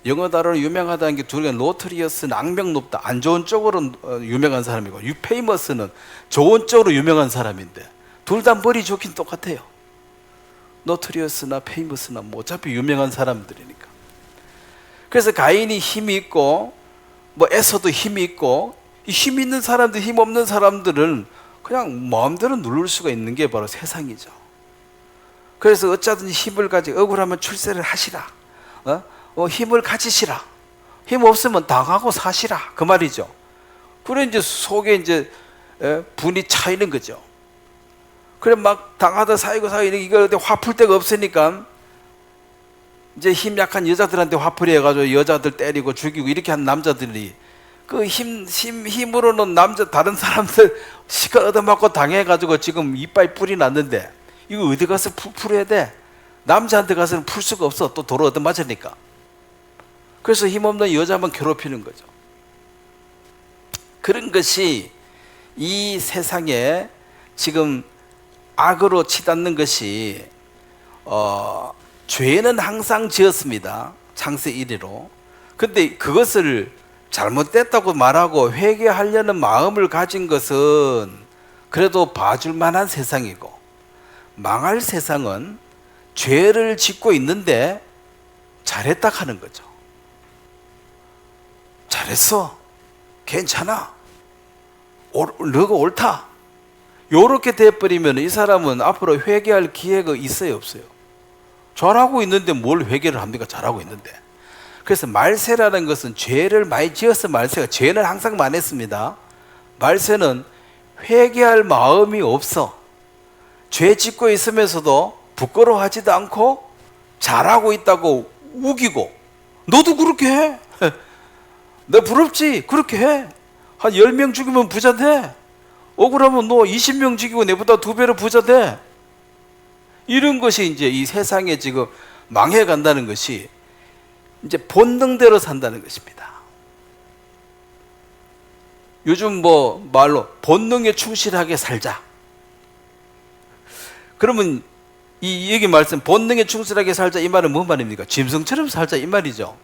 영어 단어로 유명하다는 게 두 개가 노트리어스는 악명 높다, 안 좋은 쪽으로 유명한 사람이고, 페이머스는 좋은 쪽으로 유명한 사람인데 둘 다 머리 좋긴 똑같아요. 노트리어스나 페이머스나 뭐 어차피 유명한 사람들이니까. 그래서 가인이 힘이 있고 뭐 에서도 힘이 있고, 이 힘 있는 사람들, 힘 없는 사람들은 그냥 마음대로 누를 수가 있는 게 바로 세상이죠. 그래서 어쩌든지 힘을 가지고 억울하면 출세를 하시라, 힘을 가지시라, 힘 없으면 당하고 사시라, 그 말이죠. 그래 이제 속에 이제 분이 차이는 거죠. 그래 막 당하다 사이고 이거 화풀 데가 없으니까 이제 힘 약한 여자들한테 화풀이 해가지고 여자들 때리고 죽이고 이렇게 한 남자들이 그 힘으로는 다른 사람들 시가 얻어맞고 당해가지고 지금 이빨 뿔이 났는데 이거 어디 가서 풀어야 돼? 남자한테 가서는 풀 수가 없어. 또 도로 얻어맞으니까. 그래서 힘없는 여자만 괴롭히는 거죠. 그런 것이 이 세상에 지금 악으로 치닫는 것이 죄는 항상 지었습니다. 창세 1위로. 근데 그것을 잘못됐다고 말하고 회개하려는 마음을 가진 것은 그래도 봐줄 만한 세상이고, 망할 세상은 죄를 짓고 있는데 잘했다 하는 거죠. 잘했어, 괜찮아, 너가 옳다, 요렇게 돼버리면 이 사람은 앞으로 회개할 기회가 있어요, 없어요? 잘하고 있는데 뭘 회개를 합니까? 잘하고 있는데. 그래서 말세라는 것은 죄를 많이 지어서 말세가, 죄는 항상 많았습니다. 말세는 회개할 마음이 없어. 죄 짓고 있으면서도 부끄러워하지도 않고 잘하고 있다고 우기고, 너도 그렇게 해. 너 부럽지? 그렇게 해. 한 10명 죽이면 부자 돼. 억울하면 너 20명 죽이고 내보다 2배로 부자 돼. 이런 것이 이제 이 세상에 지금 망해간다는 것이 이제 본능대로 산다는 것입니다. 요즘 뭐 말로 본능에 충실하게 살자. 그러면 이 여기 말씀 본능에 충실하게 살자, 이 말은 뭔 말입니까? 짐승처럼 살자, 이 말이죠.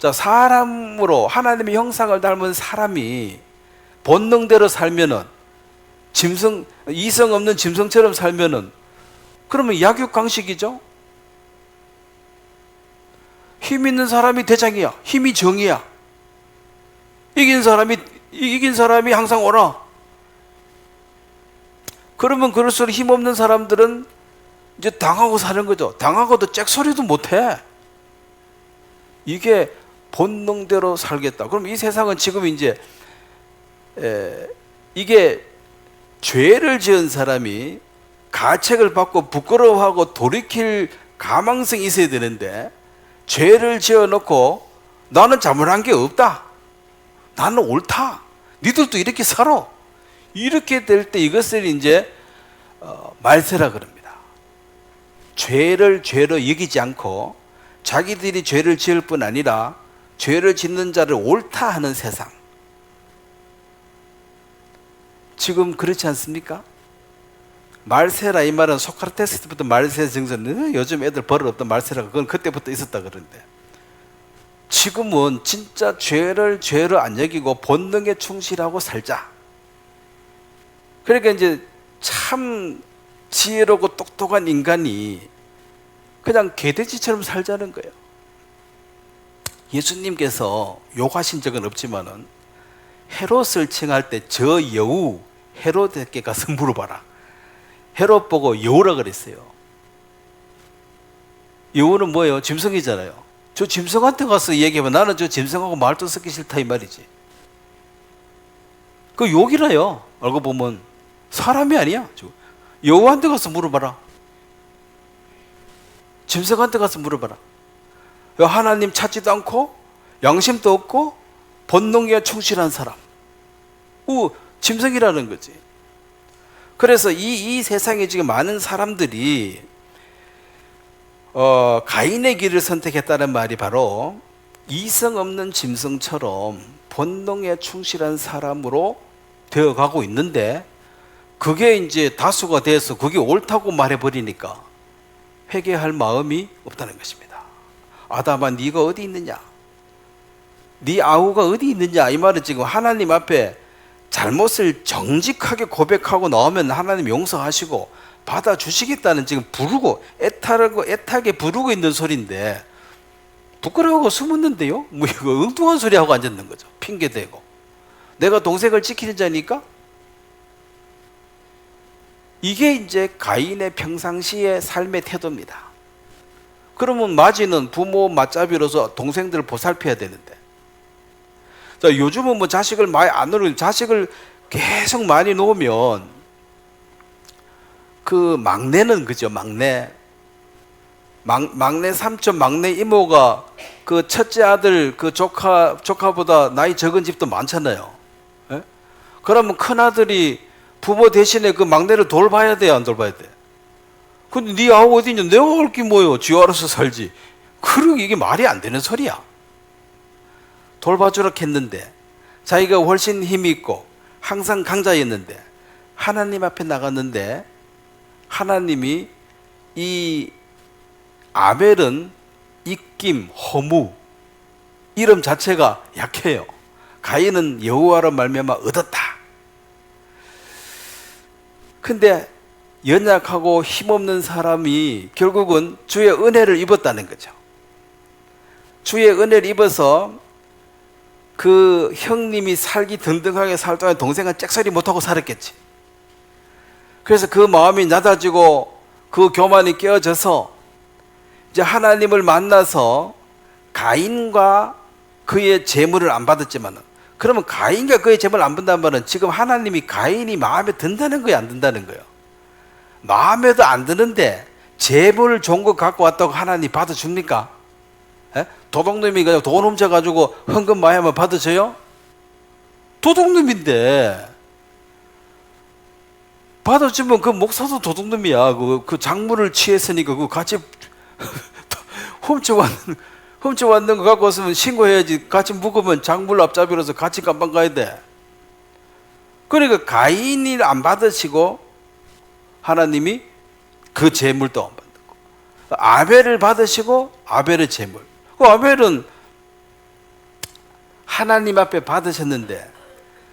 자, 사람으로 하나님의 형상을 닮은 사람이 본능대로 살면은, 이성 없는 짐승처럼 살면은, 그러면 약육강식이죠. 힘 있는 사람이 대장이야. 힘이 정이야. 이긴 사람이 항상 오라. 그러면 그럴수록 힘 없는 사람들은 이제 당하고 사는 거죠. 당하고도 잭소리도 못해. 이게 본능대로 살겠다. 그럼 이 세상은 지금 이제 이게 죄를 지은 사람이 가책을 받고 부끄러워하고 돌이킬 가망성이 있어야 되는데, 죄를 지어놓고 나는 잘못한 게 없다, 나는 옳다, 니들도 이렇게 살아, 이렇게 될 때 이것을 이제 말세라 그럽니다. 죄를 죄로 여기지 않고 자기들이 죄를 지을 뿐 아니라 죄를 짓는 자를 옳다 하는 세상. 지금 그렇지 않습니까? 말세라 이 말은 소크라테스 때부터 말세 정서는 요즘 애들 버릇 없던 말세라, 그건 그때부터 있었다 그러는데, 지금은 진짜 죄를 죄로 안 여기고 본능에 충실하고 살자. 그러니까 이제 참 지혜롭고 똑똑한 인간이 그냥 개돼지처럼 살자는 거예요. 예수님께서 욕하신 적은 없지만은 헤롯을 칭할 때 저 여우 헤롯에게 가서 물어봐라. 헤롯 보고 여우라 그랬어요. 여우는 뭐예요? 짐승이잖아요. 저 짐승한테 가서 얘기하면 나는 저 짐승하고 말도 섞기 싫다 이 말이지. 그 욕이라요. 알고 보면 사람이 아니야. 여우한테 가서 물어봐라. 짐승한테 가서 물어봐라. 하나님 찾지도 않고 양심도 없고 본능에 충실한 사람. 짐승이라는 거지. 그래서 이 세상에 지금 많은 사람들이 가인의 길을 선택했다는 말이 바로 이성 없는 짐승처럼 본능에 충실한 사람으로 되어가고 있는데, 그게 이제 다수가 돼서 그게 옳다고 말해버리니까 회개할 마음이 없다는 것입니다. 아담아, 네가 어디 있느냐? 네 아우가 어디 있느냐? 이 말은 지금 하나님 앞에 잘못을 정직하게 고백하고 나오면 하나님 용서하시고 받아주시겠다는, 지금 부르고 애타게 부르고 있는 소리인데, 부끄러워하고 숨었는데요? 뭐 이거 엉뚱한 소리 하고 앉았는 거죠. 핑계대고. 내가 동생을 지키는 자니까? 이게 이제 가인의 평상시의 삶의 태도입니다. 그러면 마지는 부모 맞잡이로서 동생들을 보살펴야 되는데, 자, 요즘은 뭐 자식을 많이 안 놓으면, 자식을 계속 많이 놓으면 그 막내는, 그죠, 막내 삼촌, 막내 이모가 그 첫째 아들 그 조카보다 나이 적은 집도 많잖아요. 예? 그러면 큰 아들이 부모 대신에 그 막내를 돌봐야 돼요, 안 돌봐야 돼? 근데 네 아우 어디 있냐? 내가 올 게 뭐요? 지 알아서 살지. 그러고 이게 말이 안 되는 소리야. 돌봐주라 했는데, 자기가 훨씬 힘이 있고 항상 강자였는데, 하나님 앞에 나갔는데 하나님이 이 아벨은 입김, 허무, 이름 자체가 약해요. 가인은 여호와로 말미암아 얻었다. 근데 연약하고 힘없는 사람이 결국은 주의 은혜를 입었다는 거죠. 주의 은혜를 입어서 그 형님이 살기 든든하게 살 동안 동생은 잭소리 못하고 살았겠지. 그래서 그 마음이 낮아지고 그 교만이 깨어져서 이제 하나님을 만나서 가인과 그의 재물을 안 받았지만은, 그러면 가인과 그의 재물을 안 받는다는 말은 지금 하나님이 가인이 마음에 든다는 거예요, 안 든다는 거예요? 마음에도 안 드는데 재물 좋은 거 갖고 왔다고 하나님 받아줍니까? 에? 도둑놈이 그냥 돈 훔쳐가지고 헌금 많이 하면 받아줘요? 도둑놈인데 받아주면 그 목사도 도둑놈이야. 그 작물을 취했으니까 그 같이 훔쳐왔는 거 갖고 왔으면 신고해야지. 같이 묵으면 작물 앞잡이로서 같이 감방 가야 돼. 그러니까 가인이 안 받으시고 하나님이 그 재물도 안 받고, 아벨을 받으시고 아벨의 재물. 그 아벨은 하나님 앞에 받으셨는데,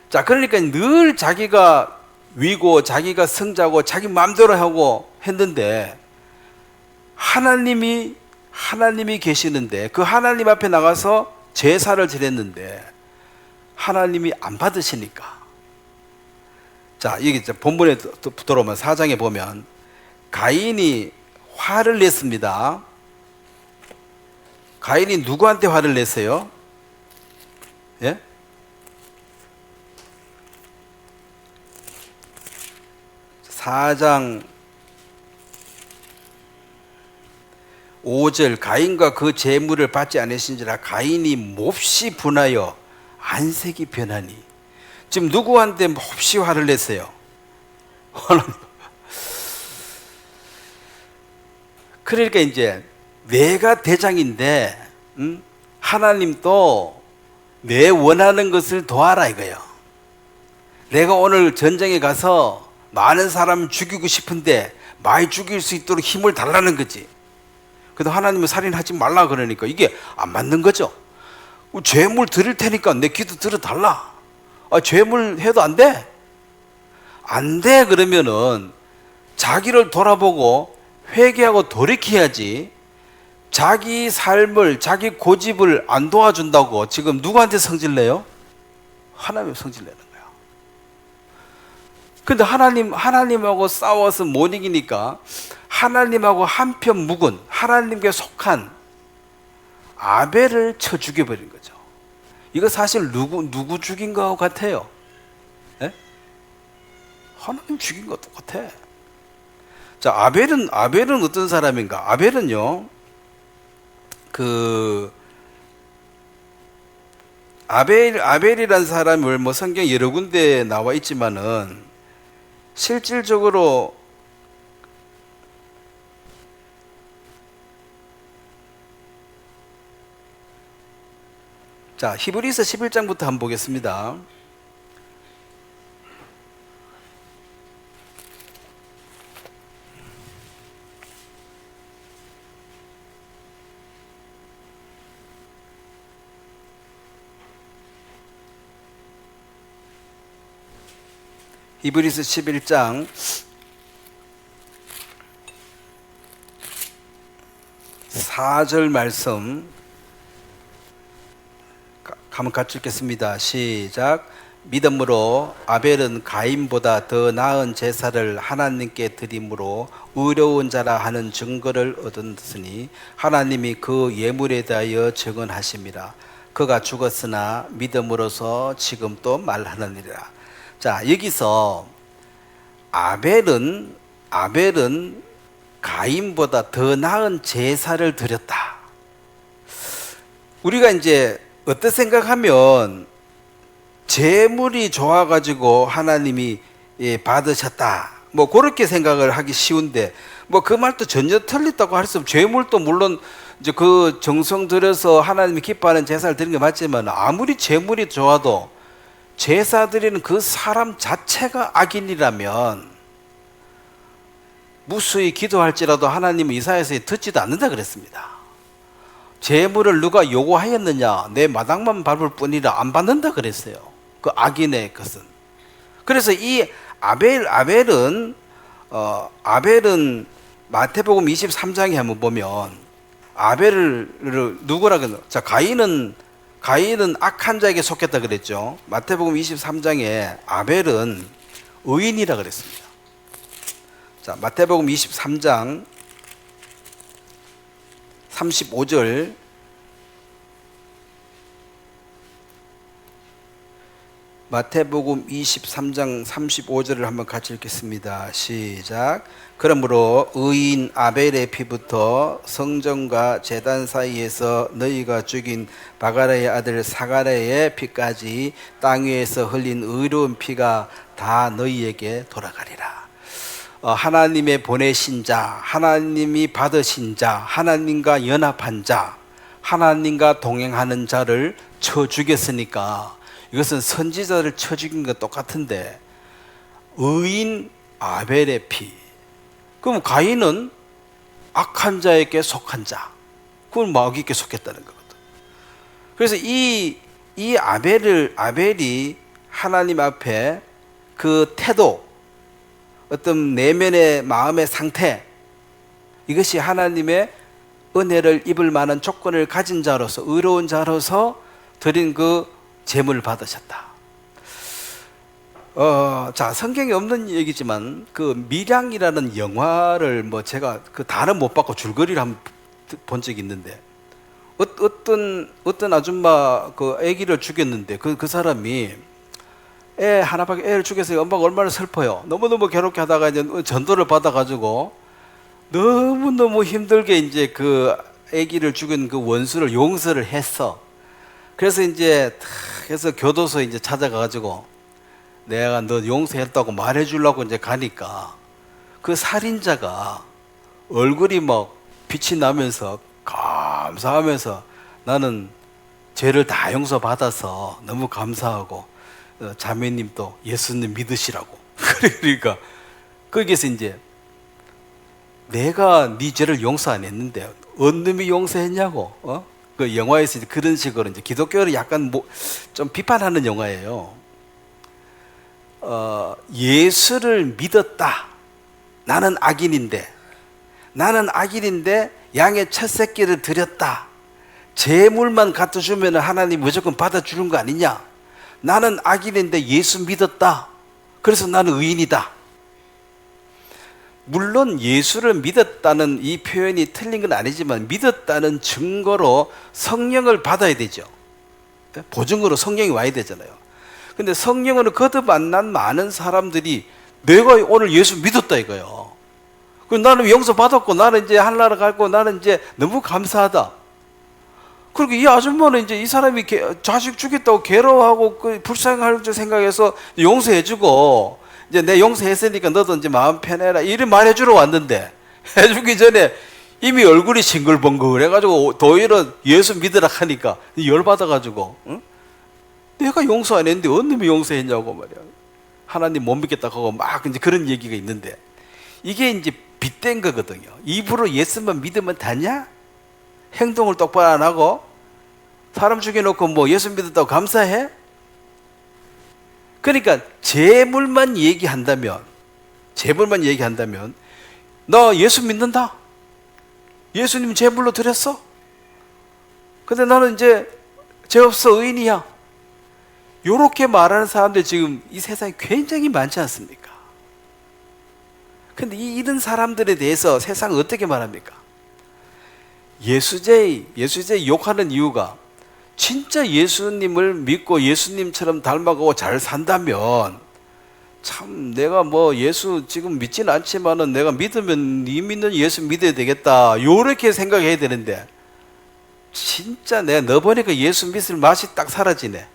자, 그러니까 늘 자기가 위고 자기가 승자고 자기 마음대로 하고 했는데, 하나님이 계시는데 그 하나님 앞에 나가서 제사를 드렸는데 하나님이 안 받으시니까. 자, 여기 본문에 들어오면 4장에 보면 가인이 화를 냈습니다. 가인이 누구한테 화를 냈어요? 예? 4장 5절, 가인과 그 재물을 받지 않으신지라 가인이 몹시 분하여 안색이 변하니. 지금 누구한테 몹시 화를 냈어요? 그러니까 이제 내가 대장인데 하나님도 내 원하는 것을 도와라 이거예요. 내가 오늘 전쟁에 가서 많은 사람 죽이고 싶은데 많이 죽일 수 있도록 힘을 달라는 거지. 그래도 하나님은 살인하지 말라 그러니까 이게 안 맞는 거죠. 죄물 드릴 테니까 내 기도 들어달라. 죄물 해도 안 돼? 안 돼 그러면은 자기를 돌아보고 회개하고 돌이켜야지. 자기 삶을, 자기 고집을 안 도와준다고 지금 누구한테 성질내요? 하나님 성질내는 거야. 근데 하나님하고 싸워서 못 이기니까 하나님하고 한편 묵은, 하나님께 속한 아벨을 쳐 죽여버린 거죠. 이거 사실 누구 죽인 것 같아요? 예? 하나님 죽인 것 똑같아. 자, 아벨은 어떤 사람인가? 아벨은요, 아벨이란 사람을 뭐 성경 여러 군데 나와 있지만은 실질적으로 자, 히브리서 11장부터 한번 보겠습니다. 히브리서 11장 4절 말씀 한번 같이 읽겠습니다. 시작. 믿음으로 아벨은 가인보다 더 나은 제사를 하나님께 드림으로 의로운 자라 하는 증거를 얻었으니 하나님이 그 예물에 대하여 증언하심이라. 그가 죽었으나 믿음으로서 지금 또 말하느니라. 자, 여기서 아벨은 가인보다 더 나은 제사를 드렸다. 우리가 이제 어떻게 생각하면 제물이 좋아가지고 하나님이 받으셨다. 뭐 그렇게 생각을 하기 쉬운데 뭐 그 말도 전혀 틀렸다고 할 수 없고 제물도 물론 이제 그 정성 들여서 하나님이 기뻐하는 제사를 드리는 게 맞지만 아무리 제물이 좋아도 제사 드리는 그 사람 자체가 악인이라면 무수히 기도할지라도 하나님은 이사야서에 듣지도 않는다 그랬습니다. 제물을 누가 요구하였느냐? 내 마당만 밟을 뿐이라 안 받는다 그랬어요. 그 악인의 것은. 그래서 이 아벨은 마태복음 23장에 한번 보면 아벨을 누구라 그러나? 자, 가인은 악한 자에게 속했다 그랬죠. 마태복음 23장에 아벨은 의인이라 그랬습니다. 자, 마태복음 23장 35절 마태복음 23장 35절을 한번 같이 읽겠습니다. 시작. 그러므로 의인 아벨의 피부터 성전과 제단 사이에서 너희가 죽인 바가라의 아들 사가랴의 피까지 땅 위에서 흘린 의로운 피가 다 너희에게 돌아가리라. 하나님의 보내신 자, 하나님이 받으신 자, 하나님과 연합한 자, 하나님과 동행하는 자를 쳐 죽였으니까 이것은 선지자를 쳐 죽인 것 똑같은데 의인 아벨의 피. 그럼 가인은 악한 자에게 속한 자. 그건 마귀에게 속했다는 거거든. 그래서 이 아벨이 하나님 앞에 그 태도, 어떤 내면의 마음의 상태, 이것이 하나님의 은혜를 입을 만한 조건을 가진 자로서 의로운 자로서 드린 그 제물을 받으셨다. 자, 성경에 없는 얘기지만 그 밀양이라는 영화를 뭐 제가 그 다는 못 받고 줄거리를 한번 본 적이 있는데 어떤 아줌마 그 아기를 죽였는데 그 사람이 애 하나밖에 애를 죽였어요. 엄마가 얼마나 슬퍼요. 너무너무 괴롭게 하다가 이제 전도를 받아가지고 너무너무 힘들게 이제 그 아기를 죽인 그 원수를 용서를 했어. 그래서 이제 해서 교도소에 이제 찾아가가지고 내가 너 용서했다고 말해주려고 이제 가니까 그 살인자가 얼굴이 막 빛이 나면서 감사하면서 나는 죄를 다 용서받아서 너무 감사하고 자매님도 예수님 믿으시라고. 그러니까 거기서 이제 내가 네 죄를 용서 안 했는데 어느 놈이 용서했냐고. 그 영화에서 그런 식으로 이제 기독교를 약간 좀 비판하는 영화예요. 예수를 믿었다. 나는 악인인데 양의 첫 새끼를 드렸다. 제물만 갖다 주면 하나님 무조건 받아주는 거 아니냐? 나는 악인인데 예수 믿었다. 그래서 나는 의인이다. 물론 예수를 믿었다는 이 표현이 틀린 건 아니지만 믿었다는 증거로 성령을 받아야 되죠. 보증으로 성령이 와야 되잖아요. 근데 성령으로 거듭 만난 많은 사람들이 내가 오늘 예수 믿었다 이거예요. 그럼 나는 용서 받았고 나는 이제 하늘나라 갔고 나는 이제 너무 감사하다. 그리고 이 아줌마는 이제 이 사람이 자식 죽였다고 괴로워하고 불쌍할 줄 생각해서 용서해주고, 이제 내 용서했으니까 너도 이제 마음 편해라 이런 말 해주러 왔는데, 해주기 전에 이미 얼굴이 싱글벙글 해가지고 도일은 예수 믿으라 하니까 열받아가지고, 응? 내가 용서 안 했는데 어느 놈이 용서했냐고 말이야. 하나님 못 믿겠다 하고 막 이제 그런 얘기가 있는데, 이게 이제 빗댄 거거든요. 입으로 예수만 믿으면 다냐? 행동을 똑바로 안 하고 사람 죽여놓고 뭐 예수 믿었다고 감사해? 그러니까 재물만 얘기한다면 나 예수 믿는다. 예수님 제물로 드렸어. 근데 나는 이제 죄 없어 의인이야. 요렇게 말하는 사람들 지금 이 세상에 굉장히 많지 않습니까? 근데 이런 사람들에 대해서 세상은 어떻게 말합니까? 예수제의 욕하는 이유가, 진짜 예수님을 믿고 예수님처럼 닮아가고 잘 산다면, 참 내가 뭐 예수 지금 믿지는 않지만은 내가 믿으면 네 믿는 예수 믿어야 되겠다 요렇게 생각해야 되는데, 진짜 내가 너 보니까 예수 믿을 맛이 딱 사라지네.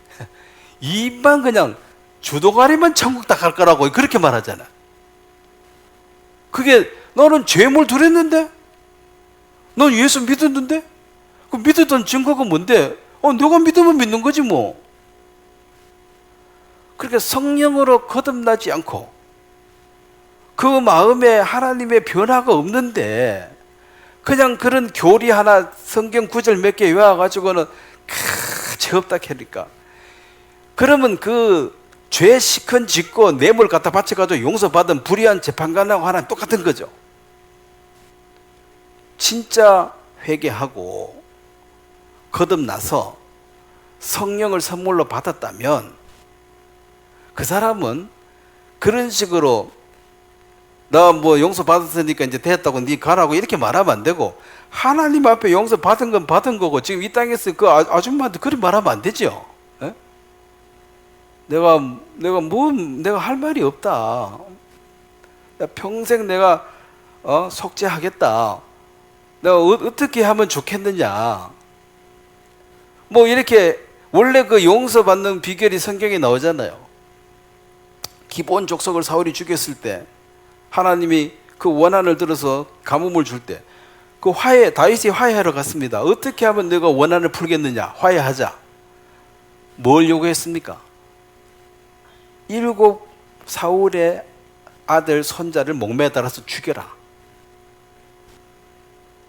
입만 그냥 주도가리만 천국 딱 갈 거라고 그렇게 말하잖아. 그게 너는 죄물 드렸는데? 넌 예수 믿었는데? 그 믿었던 증거가 뭔데? 너가 믿으면 믿는 거지 뭐. 그러니까 성령으로 거듭나지 않고 그 마음에 하나님의 변화가 없는데, 그냥 그런 교리 하나 성경 구절 몇 개 외워가지고는 죄 없다 캐니까, 그러면 그 죄 시큰 짓고 뇌물 갖다 바쳐가지고 용서받은 불의한 재판관하고 하나 똑같은 거죠. 진짜 회개하고 거듭나서 성령을 선물로 받았다면 그 사람은 그런 식으로 나 뭐 용서 받았으니까 이제 됐다고 네 가라고 이렇게 말하면 안 되고, 하나님 앞에 용서 받은 건 받은 거고, 지금 이 땅에서 그 아줌마한테 그렇게 말하면 안 되죠. 에? 내가 할 말이 없다. 평생 내가 속죄하겠다. 내가 어떻게 하면 좋겠느냐. 뭐 이렇게 원래 그 용서받는 비결이 성경에 나오잖아요. 기본 족속을 사울이 죽였을 때 하나님이 그 원한을 들어서 가뭄을 줄 때 그 다윗이 화해하러 갔습니다. 어떻게 하면 내가 원한을 풀겠느냐, 화해하자. 뭘 요구했습니까? 7 사울의 아들 손자를 목매에 달아서 죽여라.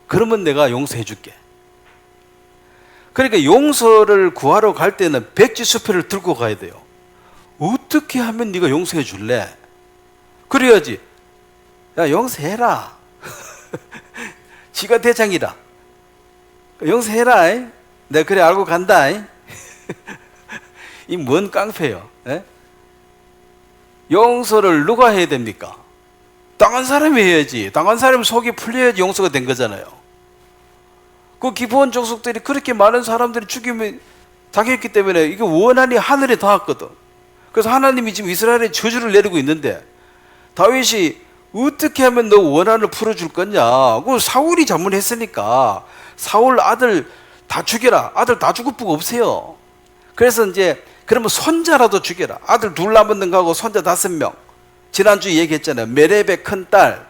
그러면 내가 용서해 줄게. 그러니까 용서를 구하러 갈 때는 백지수표를 들고 가야 돼요. 어떻게 하면 네가 용서해 줄래? 그래야지. 야, 용서해라. 지가 대장이라. 용서해라. 내가 그래 알고 간다. 이 뭔 깡패요. 에? 용서를 누가 해야 됩니까? 당한 사람이 해야지. 당한 사람 속이 풀려야지 용서가 된 거잖아요. 그 기본 족속들이 그렇게 많은 사람들이 죽임을 당했기 때문에 이게 원한이 하늘에 닿았거든. 그래서 하나님이 지금 이스라엘에 저주를 내리고 있는데, 다윗이 어떻게 하면 너 원한을 풀어줄 거냐. 그 사울이 잘못했으니까 사울 아들 다 죽여라. 아들 다 죽을 법 없어요. 그래서 이제 그러면 손자라도 죽여라. 아들 둘 남았는 거하고 손자 5명. 지난주에 얘기했잖아요. 메렙의 큰딸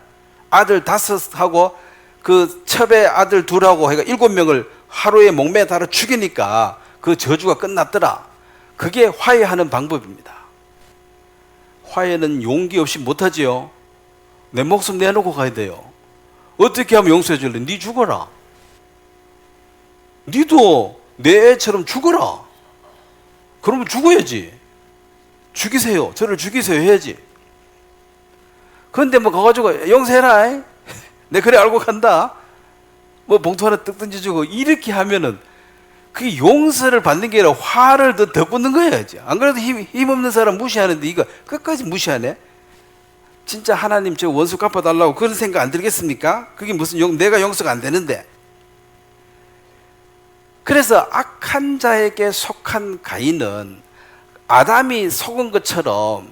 아들 5하고 그 첩의 아들 2하고 해가 7명을 하루에 목매에 달아 죽이니까 그 저주가 끝났더라. 그게 화해하는 방법입니다. 화해는 용기 없이 못하지요. 내 목숨 내놓고 가야 돼요. 어떻게 하면 용서해 줄래? 네 죽어라. 니도 내 애처럼 죽어라. 그러면 죽어야지. 죽이세요. 저를 죽이세요 해야지. 그런데 뭐 가가지고 용서해라. 내 그래 알고 간다. 뭐 봉투 하나 뜩 던져주고 이렇게 하면은 그게 용서를 받는 게 아니라 화를 더 덮는 거야지. 안 그래도 힘없는 사람 무시하는데 이거 끝까지 무시하네. 진짜 하나님 저 원수 갚아달라고 그런 생각 안 들겠습니까? 그게 무슨 내가 용서가 안 되는데. 그래서 악한 자에게 속한 가인은 아담이 속은 것처럼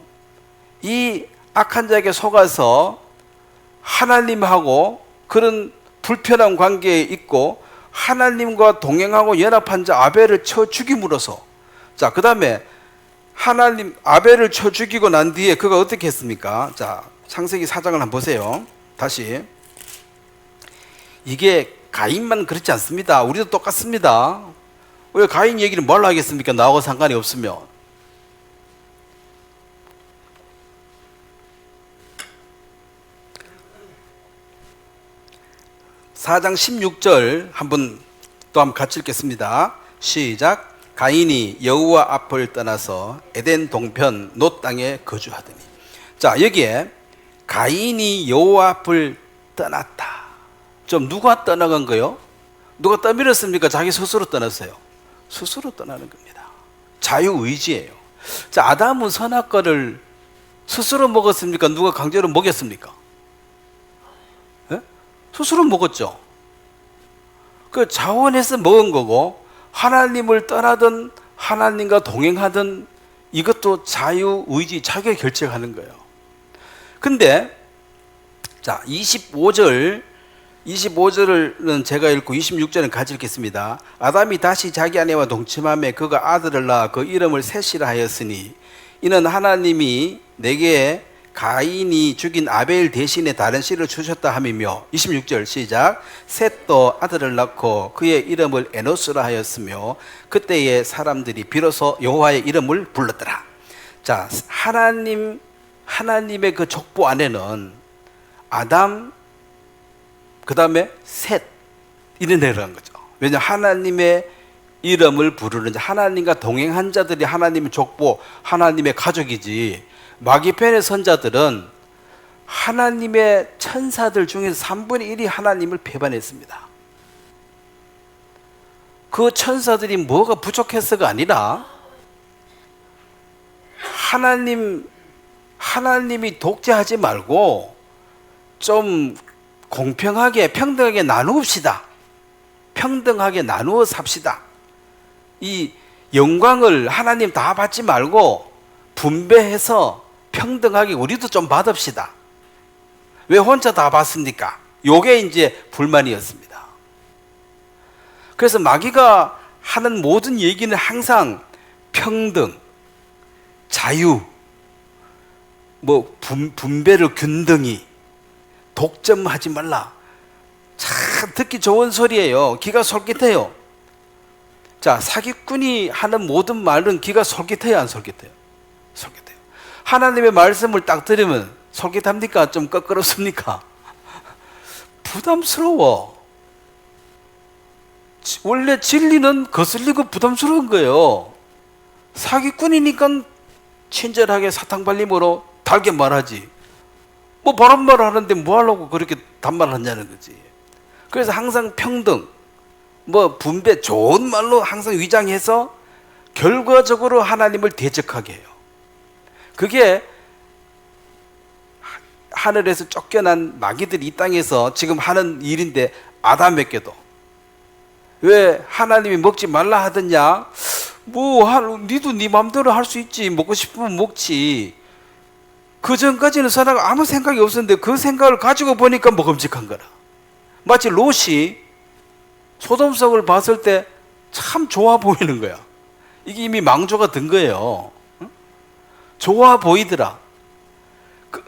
이 악한 자에게 속아서 하나님하고 그런 불편한 관계에 있고 하나님과 동행하고 연합한 자 아벨을 쳐 죽임으로써, 자, 그 다음에 하나님 아벨을 쳐 죽이고 난 뒤에 그가 어떻게 했습니까? 자, 창세기 4장을 한번 보세요. 다시. 이게 가인만 그렇지 않습니다. 우리도 똑같습니다. 왜 가인 얘기를 뭘로 하겠습니까? 나하고 상관이 없으면. 4장 16절 한번 또 한번 같이 읽겠습니다. 시작. 가인이 여호와 앞을 떠나서 에덴 동편 놋 땅에 거주하더니. 자, 여기에 가인이 여호와 앞을 떠났다. 좀 누가 떠나간 거요? 누가 떠밀었습니까? 자기 스스로 떠났어요. 스스로 떠나는 겁니다. 자유의지예요. 자, 아담은 선악과를 스스로 먹었습니까? 누가 강제로 먹였습니까? 예? 스스로 먹었죠. 그 자원해서 먹은 거고, 하나님을 떠나든 하나님과 동행하든 이것도 자유의지, 자기가 결정하는 거예요. 근데 자, 25절은 제가 읽고 26절은 같이 읽겠습니다. 아담이 다시 자기 아내와 동침하며 그가 아들을 낳아 그 이름을 셋이라 하였으니 이는 하나님이 내게 가인이 죽인 아벨 대신에 다른 씨를 주셨다 함이며. 26절 시작. 셋도 아들을 낳고 그의 이름을 에노스라 하였으며 그때의 사람들이 비로소 여호와의 이름을 불렀더라. 자, 하나님의 그 족보 안에는 아담, 그 다음에 셋, 이런 내려간 거죠. 왜냐하면 하나님의 이름을 부르는 자, 하나님과 동행한 자들이 하나님의 족보, 하나님의 가족이지, 마귀편의 선자들은 하나님의 천사들 중에서 3분의 1이 하나님을 배반했습니다. 그 천사들이 뭐가 부족해서가 아니라 하나님이 독재하지 말고 좀 공평하게 평등하게 나누읍시다. 평등하게 나누어 삽시다. 이 영광을 하나님 다 받지 말고 분배해서 평등하게 우리도 좀 받읍시다. 왜 혼자 다 받습니까? 요게 이제 불만이었습니다. 그래서 마귀가 하는 모든 얘기는 항상 평등, 자유, 분배를 균등히, 독점하지 말라. 참 듣기 좋은 소리예요. 귀가 솔깃해요. 자, 사기꾼이 하는 모든 말은 귀가 솔깃해요, 안 솔깃해요? 솔깃해요. 하나님의 말씀을 딱 들으면 솔깃합니까? 좀 껄끄럽습니까? 부담스러워. 원래 진리는 거슬리고 부담스러운 거예요. 사기꾼이니까 친절하게 사탕발림으로 달게 말하지. 뭐 바른 말을 하는데 뭐 하려고 그렇게 단말을 하냐는 거지. 그래서 항상 평등, 분배, 좋은 말로 항상 위장해서 결과적으로 하나님을 대적하게 해요. 그게 하늘에서 쫓겨난 마귀들이 이 땅에서 지금 하는 일인데, 아담에게도 왜 하나님이 먹지 말라 하더냐? 니도 네 마음대로 할 수 있지. 먹고 싶으면 먹지. 그 전까지는 선하고 아무 생각이 없었는데 그 생각을 가지고 보니까 먹음직한 거라. 마치 롯이 소돔성을 봤을 때 참 좋아 보이는 거야. 이게 이미 망조가 든 거예요. 좋아 보이더라.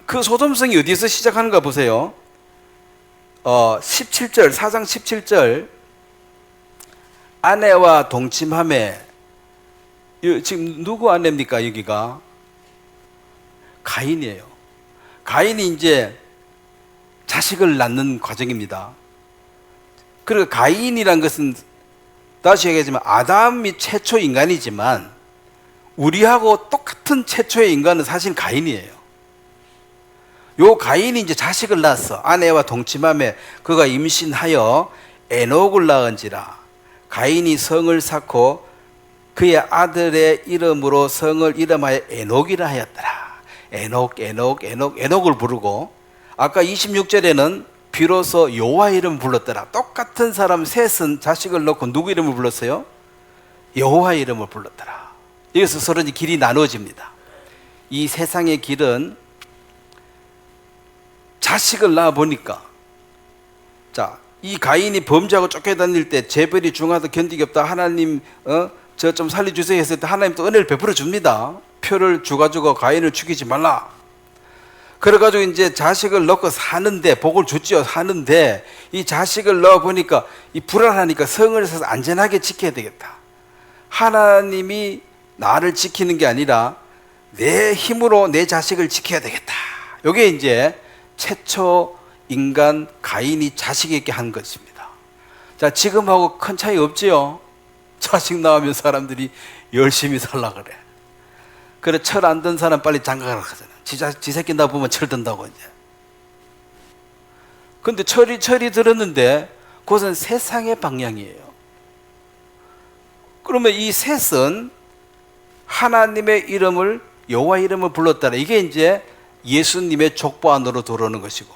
그 소돔성이 어디서 시작하는가 보세요. 17절, 4장 17절. 아내와 동침함에, 지금 누구 아내입니까, 여기가? 가인이에요. 가인이 이제 자식을 낳는 과정입니다. 그리고 가인이란 것은 다시 얘기하지만 아담이 최초 인간이지만 우리하고 똑같은 최초의 인간은 사실 가인이에요. 요 가인이 이제 자식을 낳았어. 아내와 동침함에 그가 임신하여 에녹을 낳은지라. 가인이 성을 쌓고 그의 아들의 이름으로 성을 이름하여 에녹이라 하였더라. 에녹을 부르고, 아까 26절에는 비로소 여호와 이름을 불렀더라. 똑같은 사람 셋은 자식을 낳고 누구 이름을 불렀어요? 여호와 이름을 불렀더라. 여기서 서로 길이 나누어집니다. 이 세상의 길은 자식을 낳아 보니까, 자, 이 가인이 범죄하고 쫓겨다닐 때 재벌이 중하도 견디기 없다. 하나님 저 좀 살려주세요 했을 때 하나님 또 은혜를 베풀어 줍니다. 표를 주가지고 가인을 죽이지 말라. 그래가지고 이제 자식을 넣고 사는데 복을 줬죠. 사는데 이 자식을 넣어 보니까 이 불안하니까 성을 해서 안전하게 지켜야 되겠다. 하나님이 나를 지키는 게 아니라 내 힘으로 내 자식을 지켜야 되겠다. 이게 이제 최초 인간 가인이 자식에게 한 것입니다. 자, 지금하고 큰 차이 없지요? 자식 낳으면 사람들이 열심히 살라 그래. 그래, 철 안 든 사람 빨리 장가가라 하잖아. 지 새끼 낳으면 철 든다고 이제. 근데 철이 들었는데 그것은 세상의 방향이에요. 그러면 이 셋은 하나님의 이름을 여호와 이름을 불렀다라. 이게 이제 예수님의 족보 안으로 들어오는 것이고,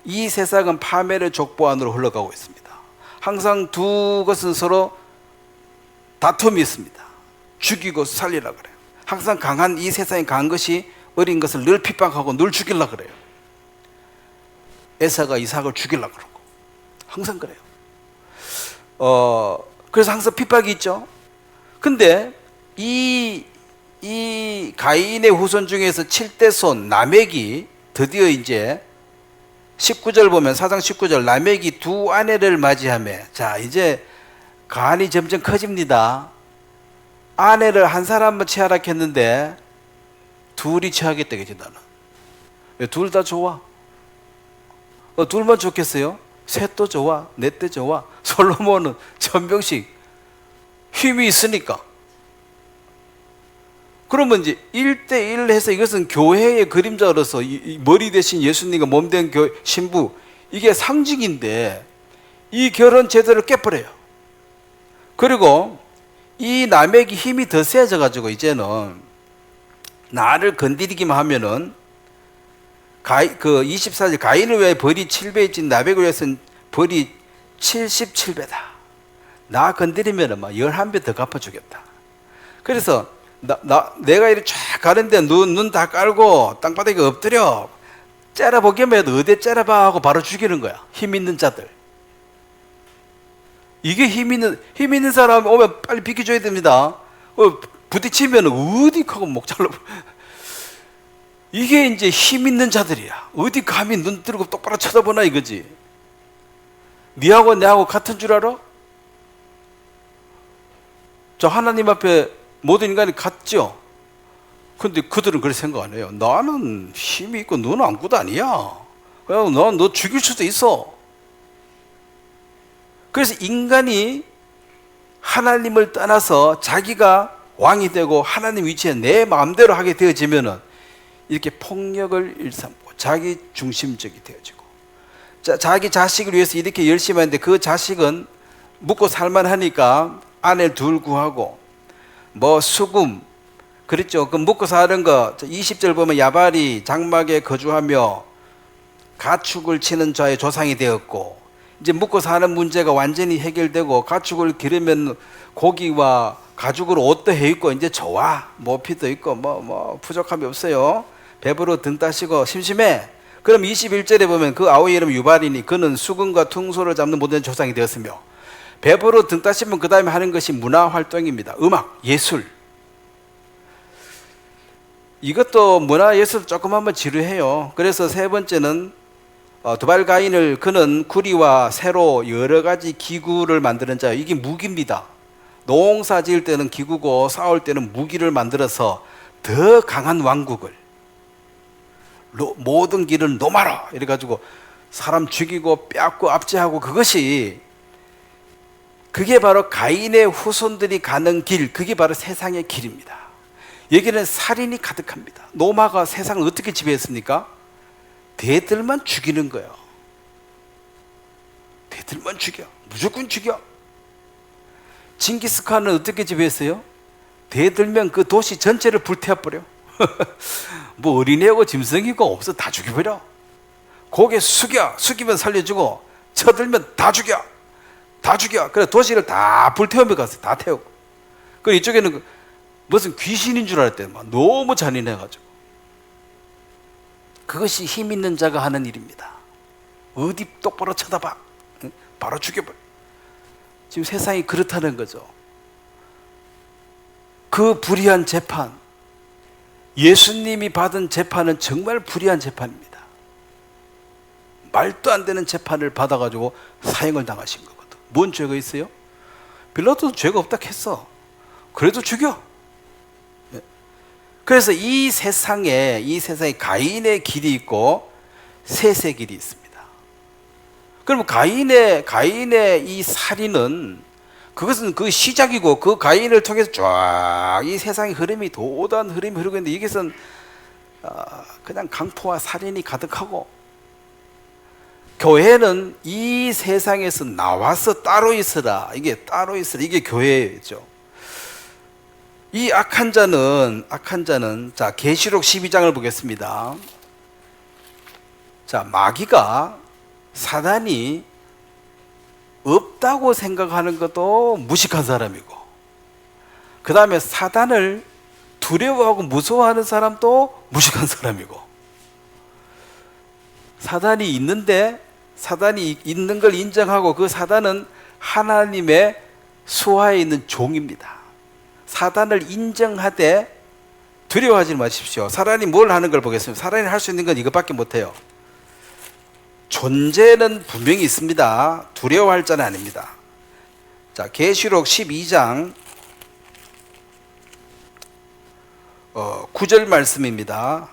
이 세상은 파멸의 족보 안으로 흘러가고 있습니다. 항상 두 것은 서로 다툼이 있습니다. 죽이고 살리라 그래요. 항상 강한 이 세상에 강한 것이 어린 것을 늘 핍박하고 늘 죽이려 그래요. 에사가 이삭을 죽이려 그러고 항상 그래요. 그래서 항상 핍박이 있죠. 근데 이 가인의 후손 중에서 7대 손 라멕이 드디어 이제 19절 보면, 사장 19절, 라멕이 두 아내를 맞이하며, 자 이제 간이 점점 커집니다. 아내를 한 사람만 취하락했는데 둘이 취하겠다 그지. 나는 둘 다 좋아. 둘만 좋겠어요? 셋도 좋아, 넷도 좋아. 솔로몬은 1000병씩 힘이 있으니까. 그러면 이제 1대1 해서 이것은 교회의 그림자로서 이 머리 대신 예수님과 몸된 신부, 이게 상징인데 이 결혼 제도를 깨버려요. 그리고 이 라멕이 힘이 더 세져 가지고 이제는 나를 건드리기만 하면은 그 24절 가인을 위해 벌이 7배이지 라멕을 위해서는 벌이 77배다. 나 건드리면은 막 11배 더 갚아주겠다. 그래서 내가 이렇게 쫙 가는데 눈 다 깔고 땅바닥에 엎드려 째려보기만 해도 어디 째려봐 하고 바로 죽이는 거야. 힘 있는 자들. 이게 힘 있는 사람 오면 빨리 비켜줘야 됩니다. 부딪히면 어디 하고 목 잘라. 이게 이제 힘 있는 자들이야. 어디 감히 눈 뜨고 똑바로 쳐다보나 이거지. 니하고 내하고 같은 줄 알아? 저 하나님 앞에 모든 인간이 같죠? 근데 그들은 그렇게 생각 안 해요. 나는 힘이 있고 너는 아무것도 아니야. 그냥 너 죽일 수도 있어. 그래서 인간이 하나님을 떠나서 자기가 왕이 되고 하나님 위치에 내 마음대로 하게 되어지면은 이렇게 폭력을 일삼고 자기 중심적이 되어지고, 자기 자식을 위해서 이렇게 열심히 하는데 그 자식은 묵고 살만하니까 아내를 둘 구하고 뭐 수금, 그랬죠. 그 묵고 사는 거 20절 보면 야발이 장막에 거주하며 가축을 치는 자의 조상이 되었고, 이제 묵고 사는 문제가 완전히 해결되고 가축을 기르면 고기와 가죽으로 옷도 해 입고 이제 좋아. 모피도 있고 뭐 부족함이 없어요. 배부러 등 따시고 심심해. 그럼 21절에 보면 그 아우의 이름 유발이니 그는 수금과 퉁소를 잡는 모든 조상이 되었으며, 배부러 등 따시면 그 다음에 하는 것이 문화 활동입니다. 음악, 예술. 이것도 문화 예술 조금 한번 지루해요. 그래서 세 번째는 두발 가인을, 그는 구리와 새로 여러 가지 기구를 만드는 자예요. 이게 무기입니다. 농사 지을 때는 기구고 싸울 때는 무기를 만들어서 더 강한 왕국을, 모든 길을 노마라 이래가지고 사람 죽이고 뺏고 압제하고, 그게 바로 가인의 후손들이 가는 길, 그게 바로 세상의 길입니다. 여기는 살인이 가득합니다. 로마가 세상을 어떻게 지배했습니까? 대들만 죽이는 거예요. 대들만 죽여. 무조건 죽여. 징기스칸은 어떻게 지배했어요? 대들면 그 도시 전체를 불태워버려. 뭐 어린애고 짐승이고 없어, 다 죽여버려. 고개 숙이면 살려주고, 쳐들면 다 죽여. 그래 도시를 다 불태우며 갔어요. 다 태우고. 그리고 이쪽에는 무슨 귀신인 줄 알았대요. 너무 잔인해가지고. 그것이 힘 있는 자가 하는 일입니다. 어디 똑바로 쳐다봐. 바로 죽여버려. 지금 세상이 그렇다는 거죠. 그 불의한 재판, 예수님이 받은 재판은 정말 불의한 재판입니다. 말도 안 되는 재판을 받아가지고 사형을 당하신 거거든. 뭔 죄가 있어요? 빌라도도 죄가 없다 했어. 그래도 죽여. 그래서 이 세상에 가인의 길이 있고 셋의 길이 있습니다. 그럼 가인의 이 살인은 그것은 그 시작이고 그 가인을 통해서 쫙 이 세상의 흐름이 도단 흐름이 흐르고 있는데 이것은 그냥 강포와 살인이 가득하고 교회는 이 세상에서 나와서 따로 있어라. 이게 따로 있어라. 이게 교회죠. 이 악한 자는 자 계시록 12장을 보겠습니다. 자 마귀가 사단이 없다고 생각하는 것도 무식한 사람이고 그 다음에 사단을 두려워하고 무서워하는 사람도 무식한 사람이고 사단이 있는 걸 인정하고 그 사단은 하나님의 수하에 있는 종입니다. 사단을 인정하되 두려워하지 마십시오. 사단이 뭘 하는 걸 보겠습니다. 사단이 할 수 있는 건 이것밖에 못해요. 존재는 분명히 있습니다. 두려워할 자는 아닙니다. 자, 계시록 12장 9절 말씀입니다.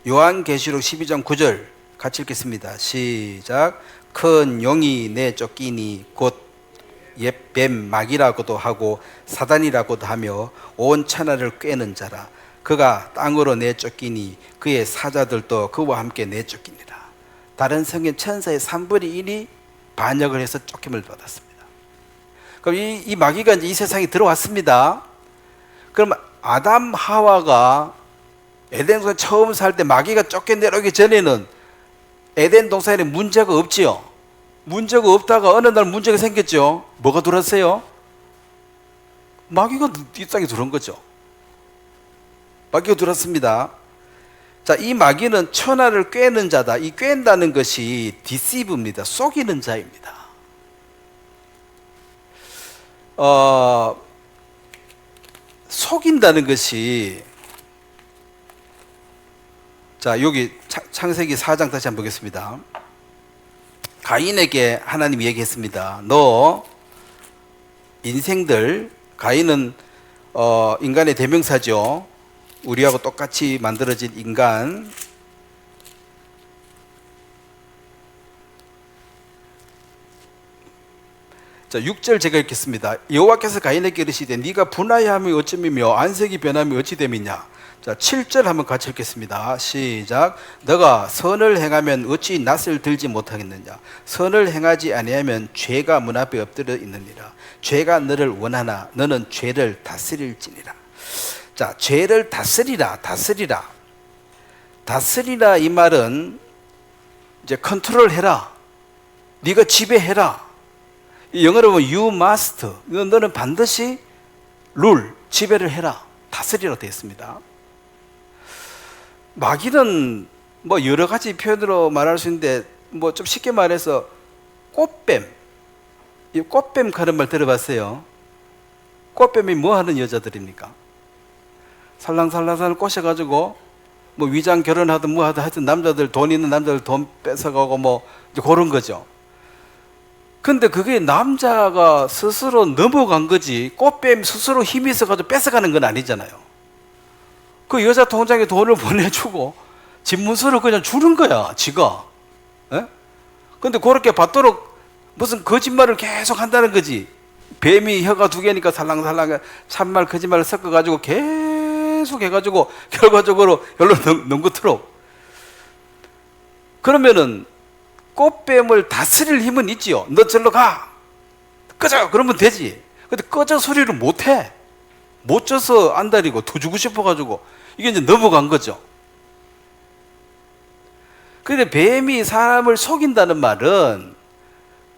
요한계시록 12장 9절 같이 읽겠습니다. 시작. 큰 용이 내쫓기니 곧 옛뱀 마귀라고도 하고 사단이라고도 하며 온 천하를 꿰는 자라. 그가 땅으로 내쫓기니 그의 사자들도 그와 함께 내쫓기니라. 다른 성경 천사의 3분의 1이 반역을 해서 쫓김을 받았습니다. 그럼 이 마귀가 이제 이 세상에 들어왔습니다. 그럼 아담 하와가 에덴 동산 처음 살 때 마귀가 쫓겨내려오기 전에는 에덴 동산에 문제가 없지요. 문제가 없다가 어느 날 문제가 생겼죠. 뭐가 들어왔어요? 마귀가 이 땅에 들어온 거죠. 마귀가 들어왔습니다. 자, 이 마귀는 천하를 꿰는 자다. 이 꿰는다는 것이 디시브입니다. 속이는 자입니다. 속인다는 것이 자, 여기 창세기 4장 다시 한번 보겠습니다. 가인에게 하나님이 얘기했습니다. 너 인생들, 가인은 인간의 대명사죠. 우리하고 똑같이 만들어진 인간. 자, 6절 제가 읽겠습니다. 여호와께서 가인에게 이르시되 네가 분하여함이 어찌미며 안색이 변함이 어찌 됨이냐. 자, 7절 한번 같이 읽겠습니다. 시작. 너가 선을 행하면 어찌 낯을 들지 못하겠느냐. 선을 행하지 아니하면 죄가 문 앞에 엎드려 있느니라. 죄가 너를 원하나 너는 죄를 다스릴지니라. 자, 죄를 다스리라. 다스리라 이 말은 이제 컨트롤해라. 네가 지배해라. 영어로 보면 you must. 너는 반드시 지배를 해라. 다스리라 되어 있습니다. 마귀는 뭐 여러 가지 표현으로 말할 수 있는데 뭐 좀 쉽게 말해서 꽃뱀. 이 꽃뱀 가는 말 들어봤어요? 꽃뱀이 뭐 하는 여자들입니까? 살랑살랑 꼬셔가지고 뭐 위장 결혼하든 뭐 하든 하여튼 남자들 돈 있는 남자들 돈 뺏어가고 뭐 이제 그런 거죠. 근데 그게 남자가 스스로 넘어간 거지 꽃뱀 스스로 힘이 있어가지고 뺏어가는 건 아니잖아요. 그 여자 통장에 돈을 보내주고 집문서를 그냥 주는 거야 지가. 에? 근데 그렇게 받도록 무슨 거짓말을 계속 한다는 거지. 뱀이 혀가 두 개니까 살랑살랑 참말 거짓말을 섞어가지고 계속 해가지고 결과적으로 열로 넘고토록. 그러면은 꽃뱀을 다스릴 힘은 있지요. 너 절로 가 꺼져 그러면 되지. 근데 꺼져 소리를 못해. 못 져서 안달이고 더 주고 싶어가지고 이게 이제 넘어간 거죠. 그런데 뱀이 사람을 속인다는 말은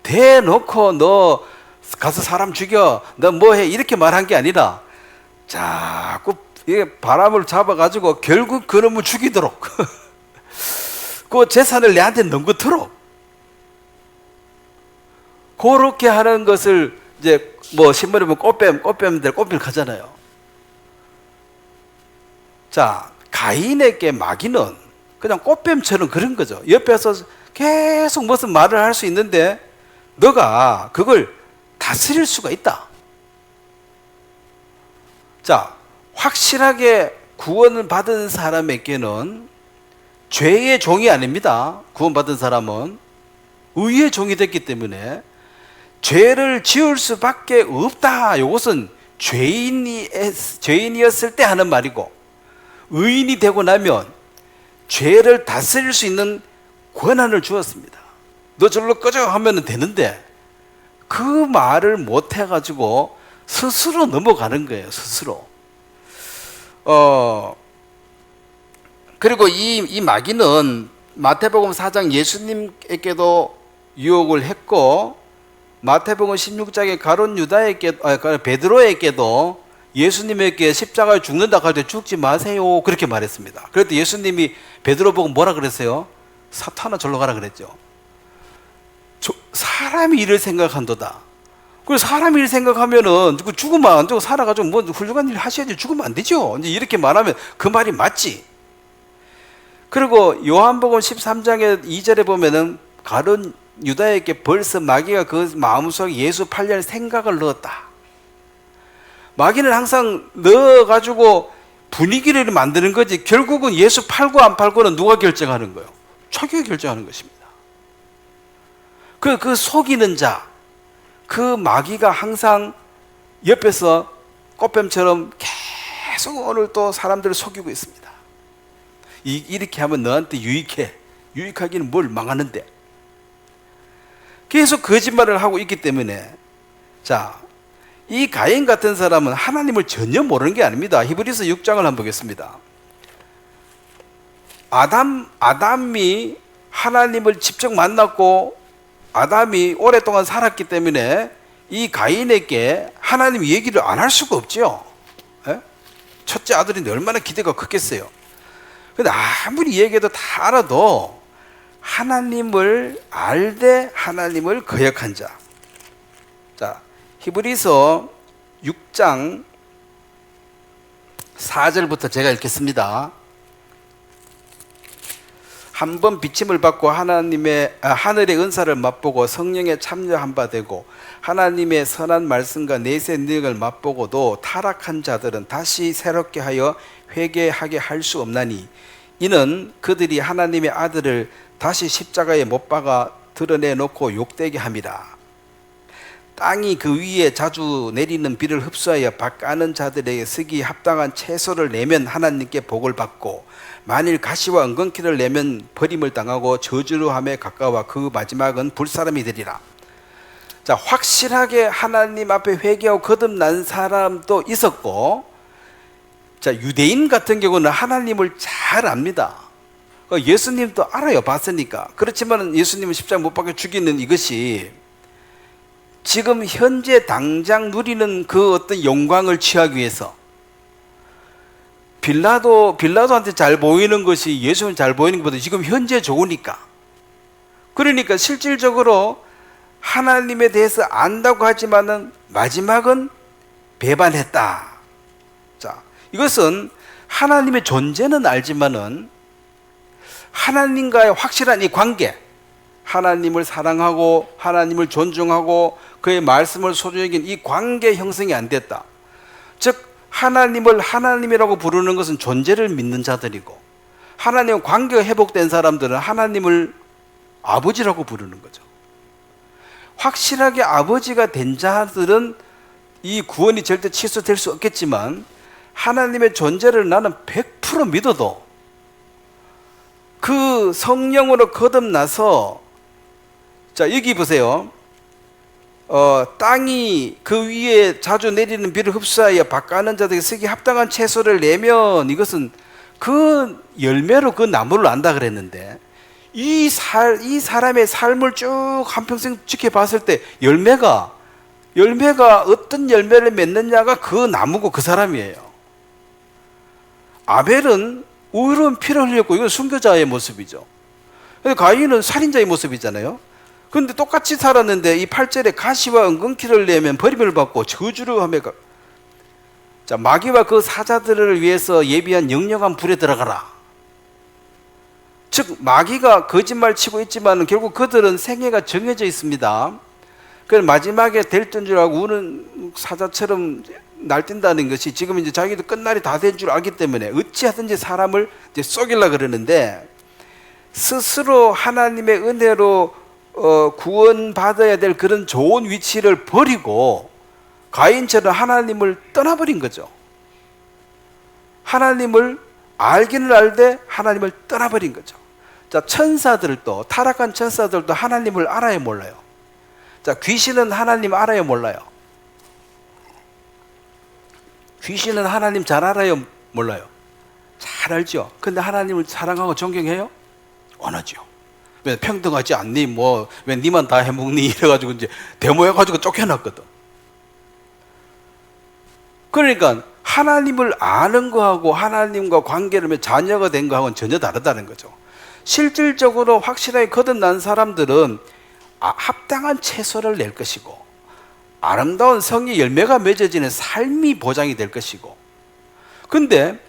대놓고 너 가서 사람 죽여 너 뭐해 이렇게 말한 게 아니라 자꾸 이게 바람을 잡아가지고 결국 그놈을 죽이도록 그 재산을 내한테 넘겨도록 그렇게 하는 것을 이제 뭐 신문에 보면 꽃뱀들 가잖아요. 자, 가인에게 마귀는 그냥 꽃뱀처럼 그런 거죠. 옆에서 계속 무슨 말을 할 수 있는데 너가 그걸 다스릴 수가 있다. 자, 확실하게 구원을 받은 사람에게는 죄의 종이 아닙니다. 구원받은 사람은 의의 종이 됐기 때문에 죄를 지을 수밖에 없다. 이것은 죄인이었을 때 하는 말이고, 의인이 되고 나면 죄를 다스릴 수 있는 권한을 주었습니다. 너 절로 꺼져 하면 되는데 그 말을 못 해가지고 스스로 넘어가는 거예요. 스스로. 그리고 이 마귀는 마태복음 4장 예수님에게도 유혹을 했고, 마태복음 16장의 가룟 유다에게, 베드로에게도 예수님에게 십자가에 죽는다 할 때 죽지 마세요 그렇게 말했습니다. 그랬더니 예수님이 베드로 보고 뭐라 그랬어요? 사탄아 절로 가라 그랬죠. 사람이 일을 생각한도다. 그래서 사람이 일 생각하면은 죽으면 안 되고 살아가지고 뭐 훌륭한 일 하셔야지 죽으면 안 되죠. 이제 이렇게 말하면 그 말이 맞지. 그리고 요한복음 13장의 2절에 보면은 가룟 유다에게 벌써 마귀가 그 마음속에 예수 팔려는 생각을 넣었다. 마귀는 항상 넣어가지고 분위기를 만드는 거지 결국은 예수 팔고 안 팔고는 누가 결정하는 거예요? 자기가 결정하는 것입니다. 그 속이는 자, 그 마귀가 항상 옆에서 꽃뱀처럼 계속 오늘 또 사람들을 속이고 있습니다. 이렇게 하면 너한테 유익해. 유익하기는 뭘 망하는데. 계속 거짓말을 하고 있기 때문에, 자, 이 가인 같은 사람은 하나님을 전혀 모르는 게 아닙니다. 히브리서 6장을 한번 보겠습니다. 아담이 하나님을 직접 만났고 아담이 오랫동안 살았기 때문에 이 가인에게 하나님 얘기를 안 할 수가 없죠. 예? 첫째 아들인데 얼마나 기대가 컸겠어요. 근데 아무리 얘기해도 다 알아도 하나님을 알되 하나님을 거역한 자. 자, 히브리서 6장 4절부터 제가 읽겠습니다. 한번 비침을 받고 하나님의 하늘의 은사를 맛보고 성령에 참여한 바 되고 하나님의 선한 말씀과 내세 능력을 맛보고도 타락한 자들은 다시 새롭게 하여 회개하게 할 수 없나니 이는 그들이 하나님의 아들을 다시 십자가에 못 박아 드러내놓고 욕되게 함이라. 땅이 그 위에 자주 내리는 비를 흡수하여 밭가는 자들에게 쓰기 합당한 채소를 내면 하나님께 복을 받고 만일 가시와 엉겅퀴를 내면 버림을 당하고 저주로 함에 가까워 그 마지막은 불사람이 되리라. 자, 확실하게 하나님 앞에 회개하고 거듭난 사람도 있었고, 자, 유대인 같은 경우는 하나님을 잘 압니다. 예수님도 알아요. 봤으니까. 그렇지만 예수님은 십자가 못 박혀 죽이는 이것이 지금 현재 당장 누리는 그 어떤 영광을 취하기 위해서 빌라도한테 잘 보이는 것이 예수는 잘 보이는 것보다 지금 현재 좋으니까. 그러니까 실질적으로 하나님에 대해서 안다고 하지만은 마지막은 배반했다. 자, 이것은 하나님의 존재는 알지만은 하나님과의 확실한 이 관계, 하나님을 사랑하고 하나님을 존중하고 그의 말씀을 소중히 여긴 이 관계 형성이 안 됐다. 즉 하나님을 하나님이라고 부르는 것은 존재를 믿는 자들이고, 하나님과 관계가 회복된 사람들은 하나님을 아버지라고 부르는 거죠. 확실하게 아버지가 된 자들은 이 구원이 절대 취소될 수 없겠지만 하나님의 존재를 나는 100% 믿어도 그 성령으로 거듭나서, 자, 여기 보세요. 땅이 그 위에 자주 내리는 비를 흡수하여 밭가는 자들에게 쓰기 합당한 채소를 내면 이것은 그 열매로 그 나무를 안다 그랬는데, 이 사람의 삶을 쭉 한평생 지켜봤을 때 열매가 어떤 열매를 맺느냐가 그 나무고 그 사람이에요. 아벨은 의로운 피를 흘렸고 이건 순교자의 모습이죠. 가인은 살인자의 모습이잖아요. 근데 똑같이 살았는데 이 8절에 가시와 은근키를 내면 버림을 받고 저주를 하며 자, 마귀와 그 사자들을 위해서 예비한 영영한 불에 들어가라. 즉 마귀가 거짓말 치고 있지만 결국 그들은 생애가 정해져 있습니다. 그래서 마지막에 될 줄 알고 우는 사자처럼 날뛴다는 것이 지금 이제 자기도 끝날이 다 된 줄 알기 때문에 어찌하든지 사람을 이제 쏘기려 그러는데 스스로 하나님의 은혜로 구원받아야 될 그런 좋은 위치를 버리고 가인처럼 하나님을 떠나버린 거죠. 하나님을 알기는 알되 하나님을 떠나버린 거죠. 자, 천사들도 타락한 천사들도 하나님을 알아요, 몰라요? 자, 귀신은 하나님 알아요, 몰라요? 귀신은 하나님 잘 알아요, 몰라요? 잘 알죠. 근데 하나님을 사랑하고 존경해요? 안 하죠. 왜 평등하지 않니? 뭐 왜 니만 다 해먹니? 이래가지고 이제 데모해가지고 쫓겨났거든. 그러니까 하나님을 아는 거하고 하나님과 관계를 맺어 자녀가 된 거하고는 전혀 다르다는 거죠. 실질적으로 확실하게 거듭난 사람들은 합당한 채소를 낼 것이고 아름다운 성의 열매가 맺어지는 삶이 보장이 될 것이고, 근데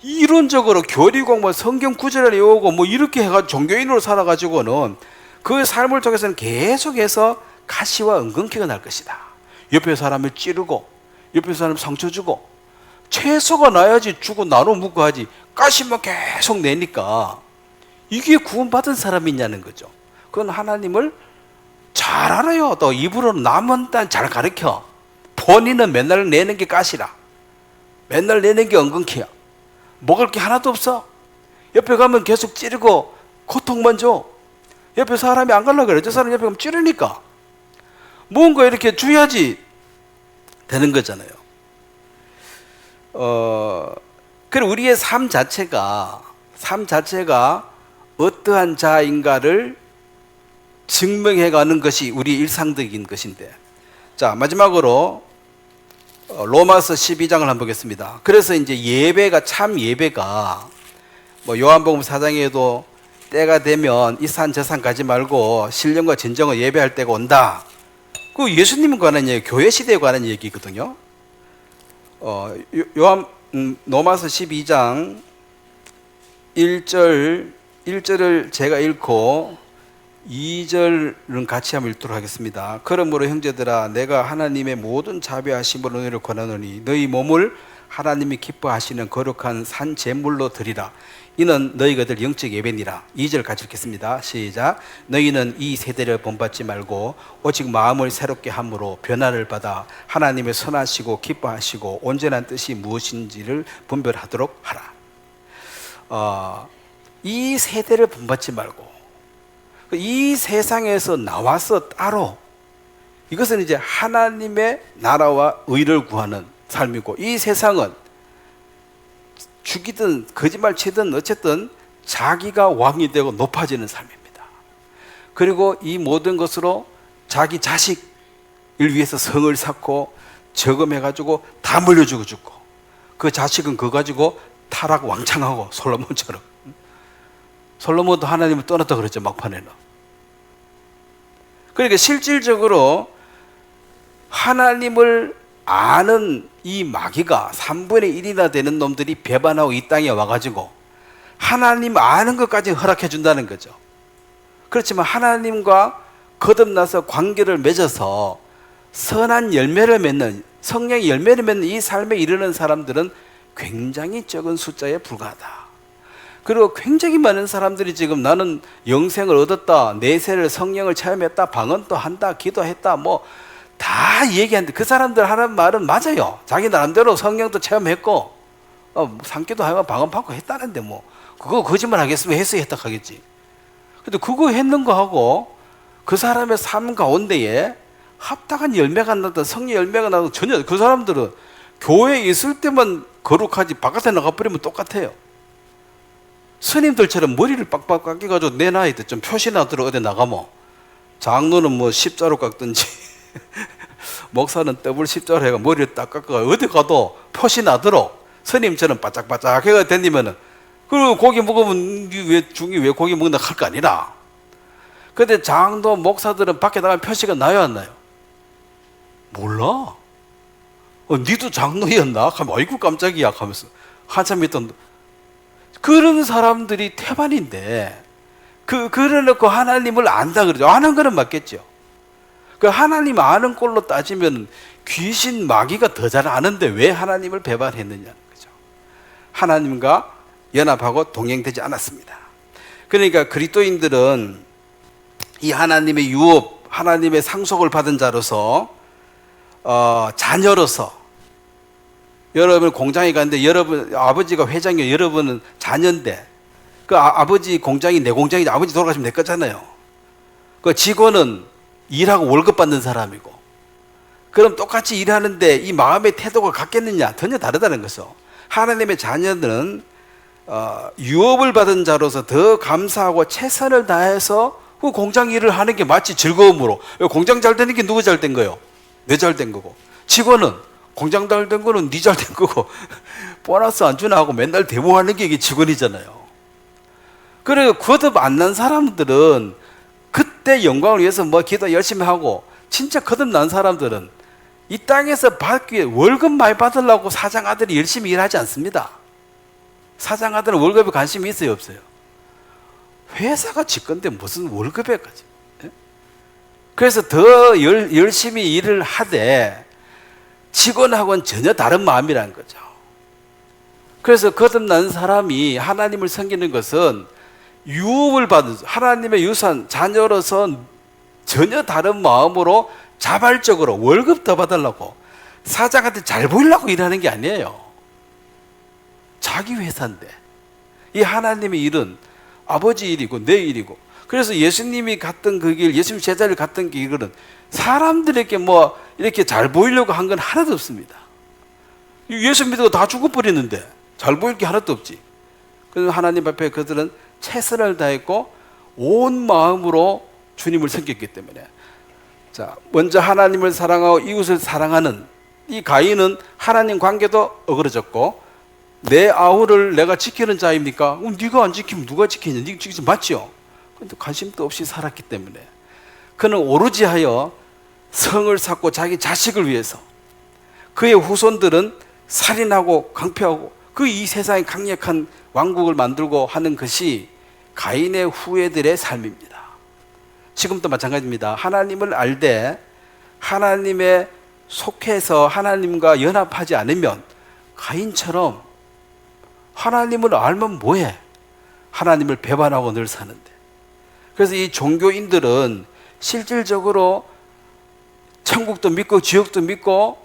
이론적으로 교리 공부, 성경 구절을 외우고 뭐 이렇게 해가지고 종교인으로 살아가지고는 그 삶을 통해서는 계속해서 가시와 은근키가 날 것이다. 옆에 사람을 찌르고 옆에 사람 상처 주고 채소가 나야지 주고 나눠 먹고 하지 가시만 계속 내니까 이게 구원받은 사람이냐는 거죠. 그건 하나님을 잘 알아요. 또 입으로는 남은 딴 잘 가르쳐. 본인은 맨날 내는 게 가시라. 맨날 내는 게 은근키야. 먹을 게 하나도 없어. 옆에 가면 계속 찌르고 고통만 줘. 옆에 사람이 안 가려고 그래. 저 사람 옆에 가면 찌르니까 뭔가 이렇게 줘야지 되는 거잖아요. 그리고 우리의 삶 자체가 어떠한 자인가를 증명해가는 것이 우리 일상적인 것인데, 자, 마지막으로 로마서 12장을 한번 보겠습니다. 그래서 이제 예배가, 참 예배가 뭐 요한복음 4장에도 때가 되면 이 산 저 산 가지 말고 신령과 진정을 예배할 때가 온다. 그 예수님에 관한 얘기, 교회 시대에 관한 얘기거든요. 로마서 12장 1절을 제가 읽고 2절은 같이 한번 읽도록 하겠습니다. 그러므로 형제들아, 내가 하나님의 모든 자비하심으로 너희를 권하노니 너희 몸을 하나님이 기뻐하시는 거룩한 산 제물로 드리라. 이는 너희가 들 영적 예배니라. 2절 같이 읽겠습니다. 시작. 너희는 이 세대를 본받지 말고 오직 마음을 새롭게 함으로 변화를 받아 하나님의 선하시고 기뻐하시고 온전한 뜻이 무엇인지를 분별하도록 하라. 이 세대를 본받지 말고 이 세상에서 나와서 따로, 이것은 이제 하나님의 나라와 의를 구하는 삶이고, 이 세상은 죽이든 거짓말 치든 어쨌든 자기가 왕이 되고 높아지는 삶입니다. 그리고 이 모든 것으로 자기 자식을 위해서 성을 쌓고 저금해가지고 다 물려주고 죽고, 그 자식은 그거 가지고 타락 왕창하고 솔로몬처럼. 솔로몬도 하나님을 떠났다 그랬죠, 막판에는. 그러니까 실질적으로 하나님을 아는 이 마귀가 3분의 1이나 되는 놈들이 배반하고 이 땅에 와가지고 하나님 아는 것까지 허락해 준다는 거죠. 그렇지만 하나님과 거듭나서 관계를 맺어서 선한 열매를 맺는, 성령의 열매를 맺는 이 삶에 이르는 사람들은 굉장히 적은 숫자에 불과하다. 그리고 굉장히 많은 사람들이 지금 나는 영생을 얻었다, 내세를 성령을 체험했다, 방언도 한다, 기도했다, 뭐 다 얘기하는데 그 사람들 하는 말은 맞아요. 자기 나름대로 성령도 체험했고 산기도 하고 방언 받고 했다는데 뭐 그거 거짓말 하겠으면 했어야 했다 하겠지. 근데 그거 했는 거하고 그 사람의 삶 가운데에 합당한 열매가 나든 성령 열매가 나든 전혀, 그 사람들은 교회에 있을 때만 거룩하지 바깥에 나가버리면 똑같아요. 스님들처럼 머리를 빡빡 깎여가지고 내 나이 때 좀 표시나도록 어디 나가면, 장로는 뭐 십자로 깎든지 목사는 더블 십자로 해가 머리를 딱 깎아가 어디 가도 표시나도록 스님처럼 바짝바짝 해가 다니면은, 그리고 고기 먹으면 왜 고기 먹는다 할 거 아니라. 근데 장로 목사들은 밖에 나가면 표시가 나요, 안 나요? 몰라. 니도 장로였나? 하면 아이고 깜짝이야 하면서 한참 있던 그런 사람들이 태반인데 그래놓고 하나님을 안다 그러죠. 아는 거는 맞겠죠. 그 하나님 아는 꼴로 따지면 귀신 마귀가 더 잘 아는데 왜 하나님을 배반했느냐는 거죠. 하나님과 연합하고 동행되지 않았습니다. 그러니까 그리스도인들은 이 하나님의 유업, 하나님의 상속을 받은 자로서 자녀로서 여러분 공장에 갔는데 여러분 아버지가 회장이요, 여러분은 자녀인데 그 아버지 공장이 내 공장이지 아버지 돌아가시면 내 거잖아요. 그 직원은 일하고 월급 받는 사람이고 그럼 똑같이 일하는데 이 마음의 태도가 같겠느냐? 전혀 다르다는 거죠. 하나님의 자녀는 유업을 받은 자로서 더 감사하고 최선을 다해서 그 공장 일을 하는 게 마치 즐거움으로. 공장 잘 되는 게 누구 잘 된 거요? 내 잘 된 거고. 직원은 공장 잘 된 거는 네 잘 된 거고 보너스 안 주나 하고 맨날 데모하는 게 이게 직원이잖아요. 그래 거듭 안 난 사람들은 그때 영광을 위해서 뭐 기도 열심히 하고 진짜 거듭난 사람들은 이 땅에서 받기 위해 월급 많이 받으려고 사장 아들이 열심히 일하지 않습니다. 사장 아들은 월급에 관심이 있어요, 없어요? 회사가 지 건데 무슨 월급에까지. 그래서 더 열심히 일을 하되 직원하고는 전혀 다른 마음이라는 거죠. 그래서 거듭난 사람이 하나님을 섬기는 것은 유업을 받은 하나님의 유산 자녀로서 전혀 다른 마음으로 자발적으로 월급 더 받으려고 사장한테 잘 보이려고 일하는 게 아니에요. 자기 회사인데 이 하나님의 일은 아버지 일이고 내 일이고 그래서 예수님이 갔던 그 길, 예수님 제자를 갔던 길은 사람들에게 뭐 이렇게 잘 보이려고 한 건 하나도 없습니다. 예수 믿고 다 죽어버리는데 잘 보일 게 하나도 없지. 그래서 하나님 앞에 그들은 최선을 다했고 온 마음으로 주님을 섬겼기 때문에 자, 먼저 하나님을 사랑하고 이웃을 사랑하는 이 가인은 하나님 관계도 어그러졌고 내 아우를 내가 지키는 자입니까? 네가 안 지키면 누가 지키냐? 네가 지키지 맞죠? 근데 관심도 없이 살았기 때문에 그는 오로지 하여 성을 쌓고 자기 자식을 위해서 그의 후손들은 살인하고 강표하고 그 이 세상에 강력한 왕국을 만들고 하는 것이 가인의 후예들의 삶입니다. 지금도 마찬가지입니다. 하나님을 알되 하나님에 속해서 하나님과 연합하지 않으면 가인처럼 하나님을 알면 뭐해? 하나님을 배반하고 늘 사는데. 그래서 이 종교인들은 실질적으로 천국도 믿고 지옥도 믿고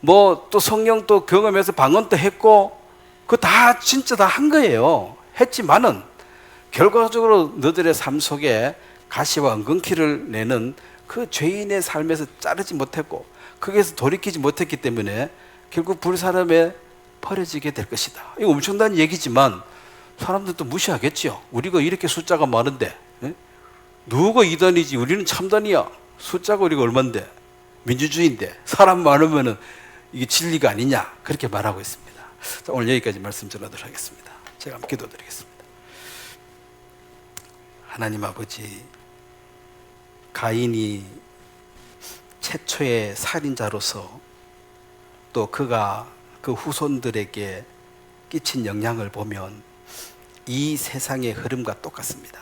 뭐 또 성령도 경험해서 방언도 했고 그거 다 진짜 다 한 거예요. 했지만은 결과적으로 너들의 삶 속에 가시와 엉겅퀴를 내는 그 죄인의 삶에서 자르지 못했고 거기에서 돌이키지 못했기 때문에 결국 불사람에 버려지게 될 것이다. 이거 엄청난 얘기지만 사람들도 무시하겠죠. 우리가 이렇게 숫자가 많은데 누가 이단이지 우리는 참단이야. 숫자가 우리가 얼만데 민주주의인데 사람 많으면은 이게 진리가 아니냐 그렇게 말하고 있습니다. 자, 오늘 여기까지 말씀 전하도록 하겠습니다. 제가 한번 기도드리겠습니다. 하나님 아버지, 가인이 최초의 살인자로서 또 그가 그 후손들에게 끼친 영향을 보면 이 세상의 흐름과 똑같습니다.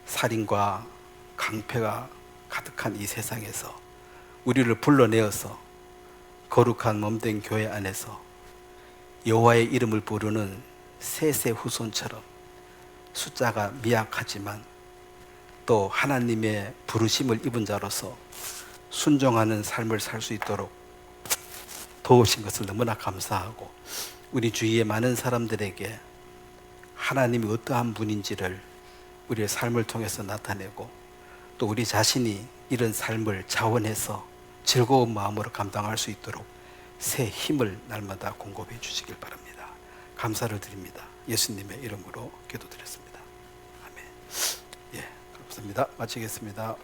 살인과 강패가 가득한 이 세상에서 우리를 불러내어서 거룩한 몸된 교회 안에서 여호와의 이름을 부르는 셋의 후손처럼 숫자가 미약하지만 또 하나님의 부르심을 입은 자로서 순종하는 삶을 살 수 있도록 도우신 것을 너무나 감사하고 우리 주위의 많은 사람들에게 하나님이 어떠한 분인지를 우리의 삶을 통해서 나타내고 또 우리 자신이 이런 삶을 자원해서 즐거운 마음으로 감당할 수 있도록 새 힘을 날마다 공급해 주시길 바랍니다. 감사를 드립니다. 예수님의 이름으로 기도드렸습니다. 아멘. 예, 감사합니다. 마치겠습니다.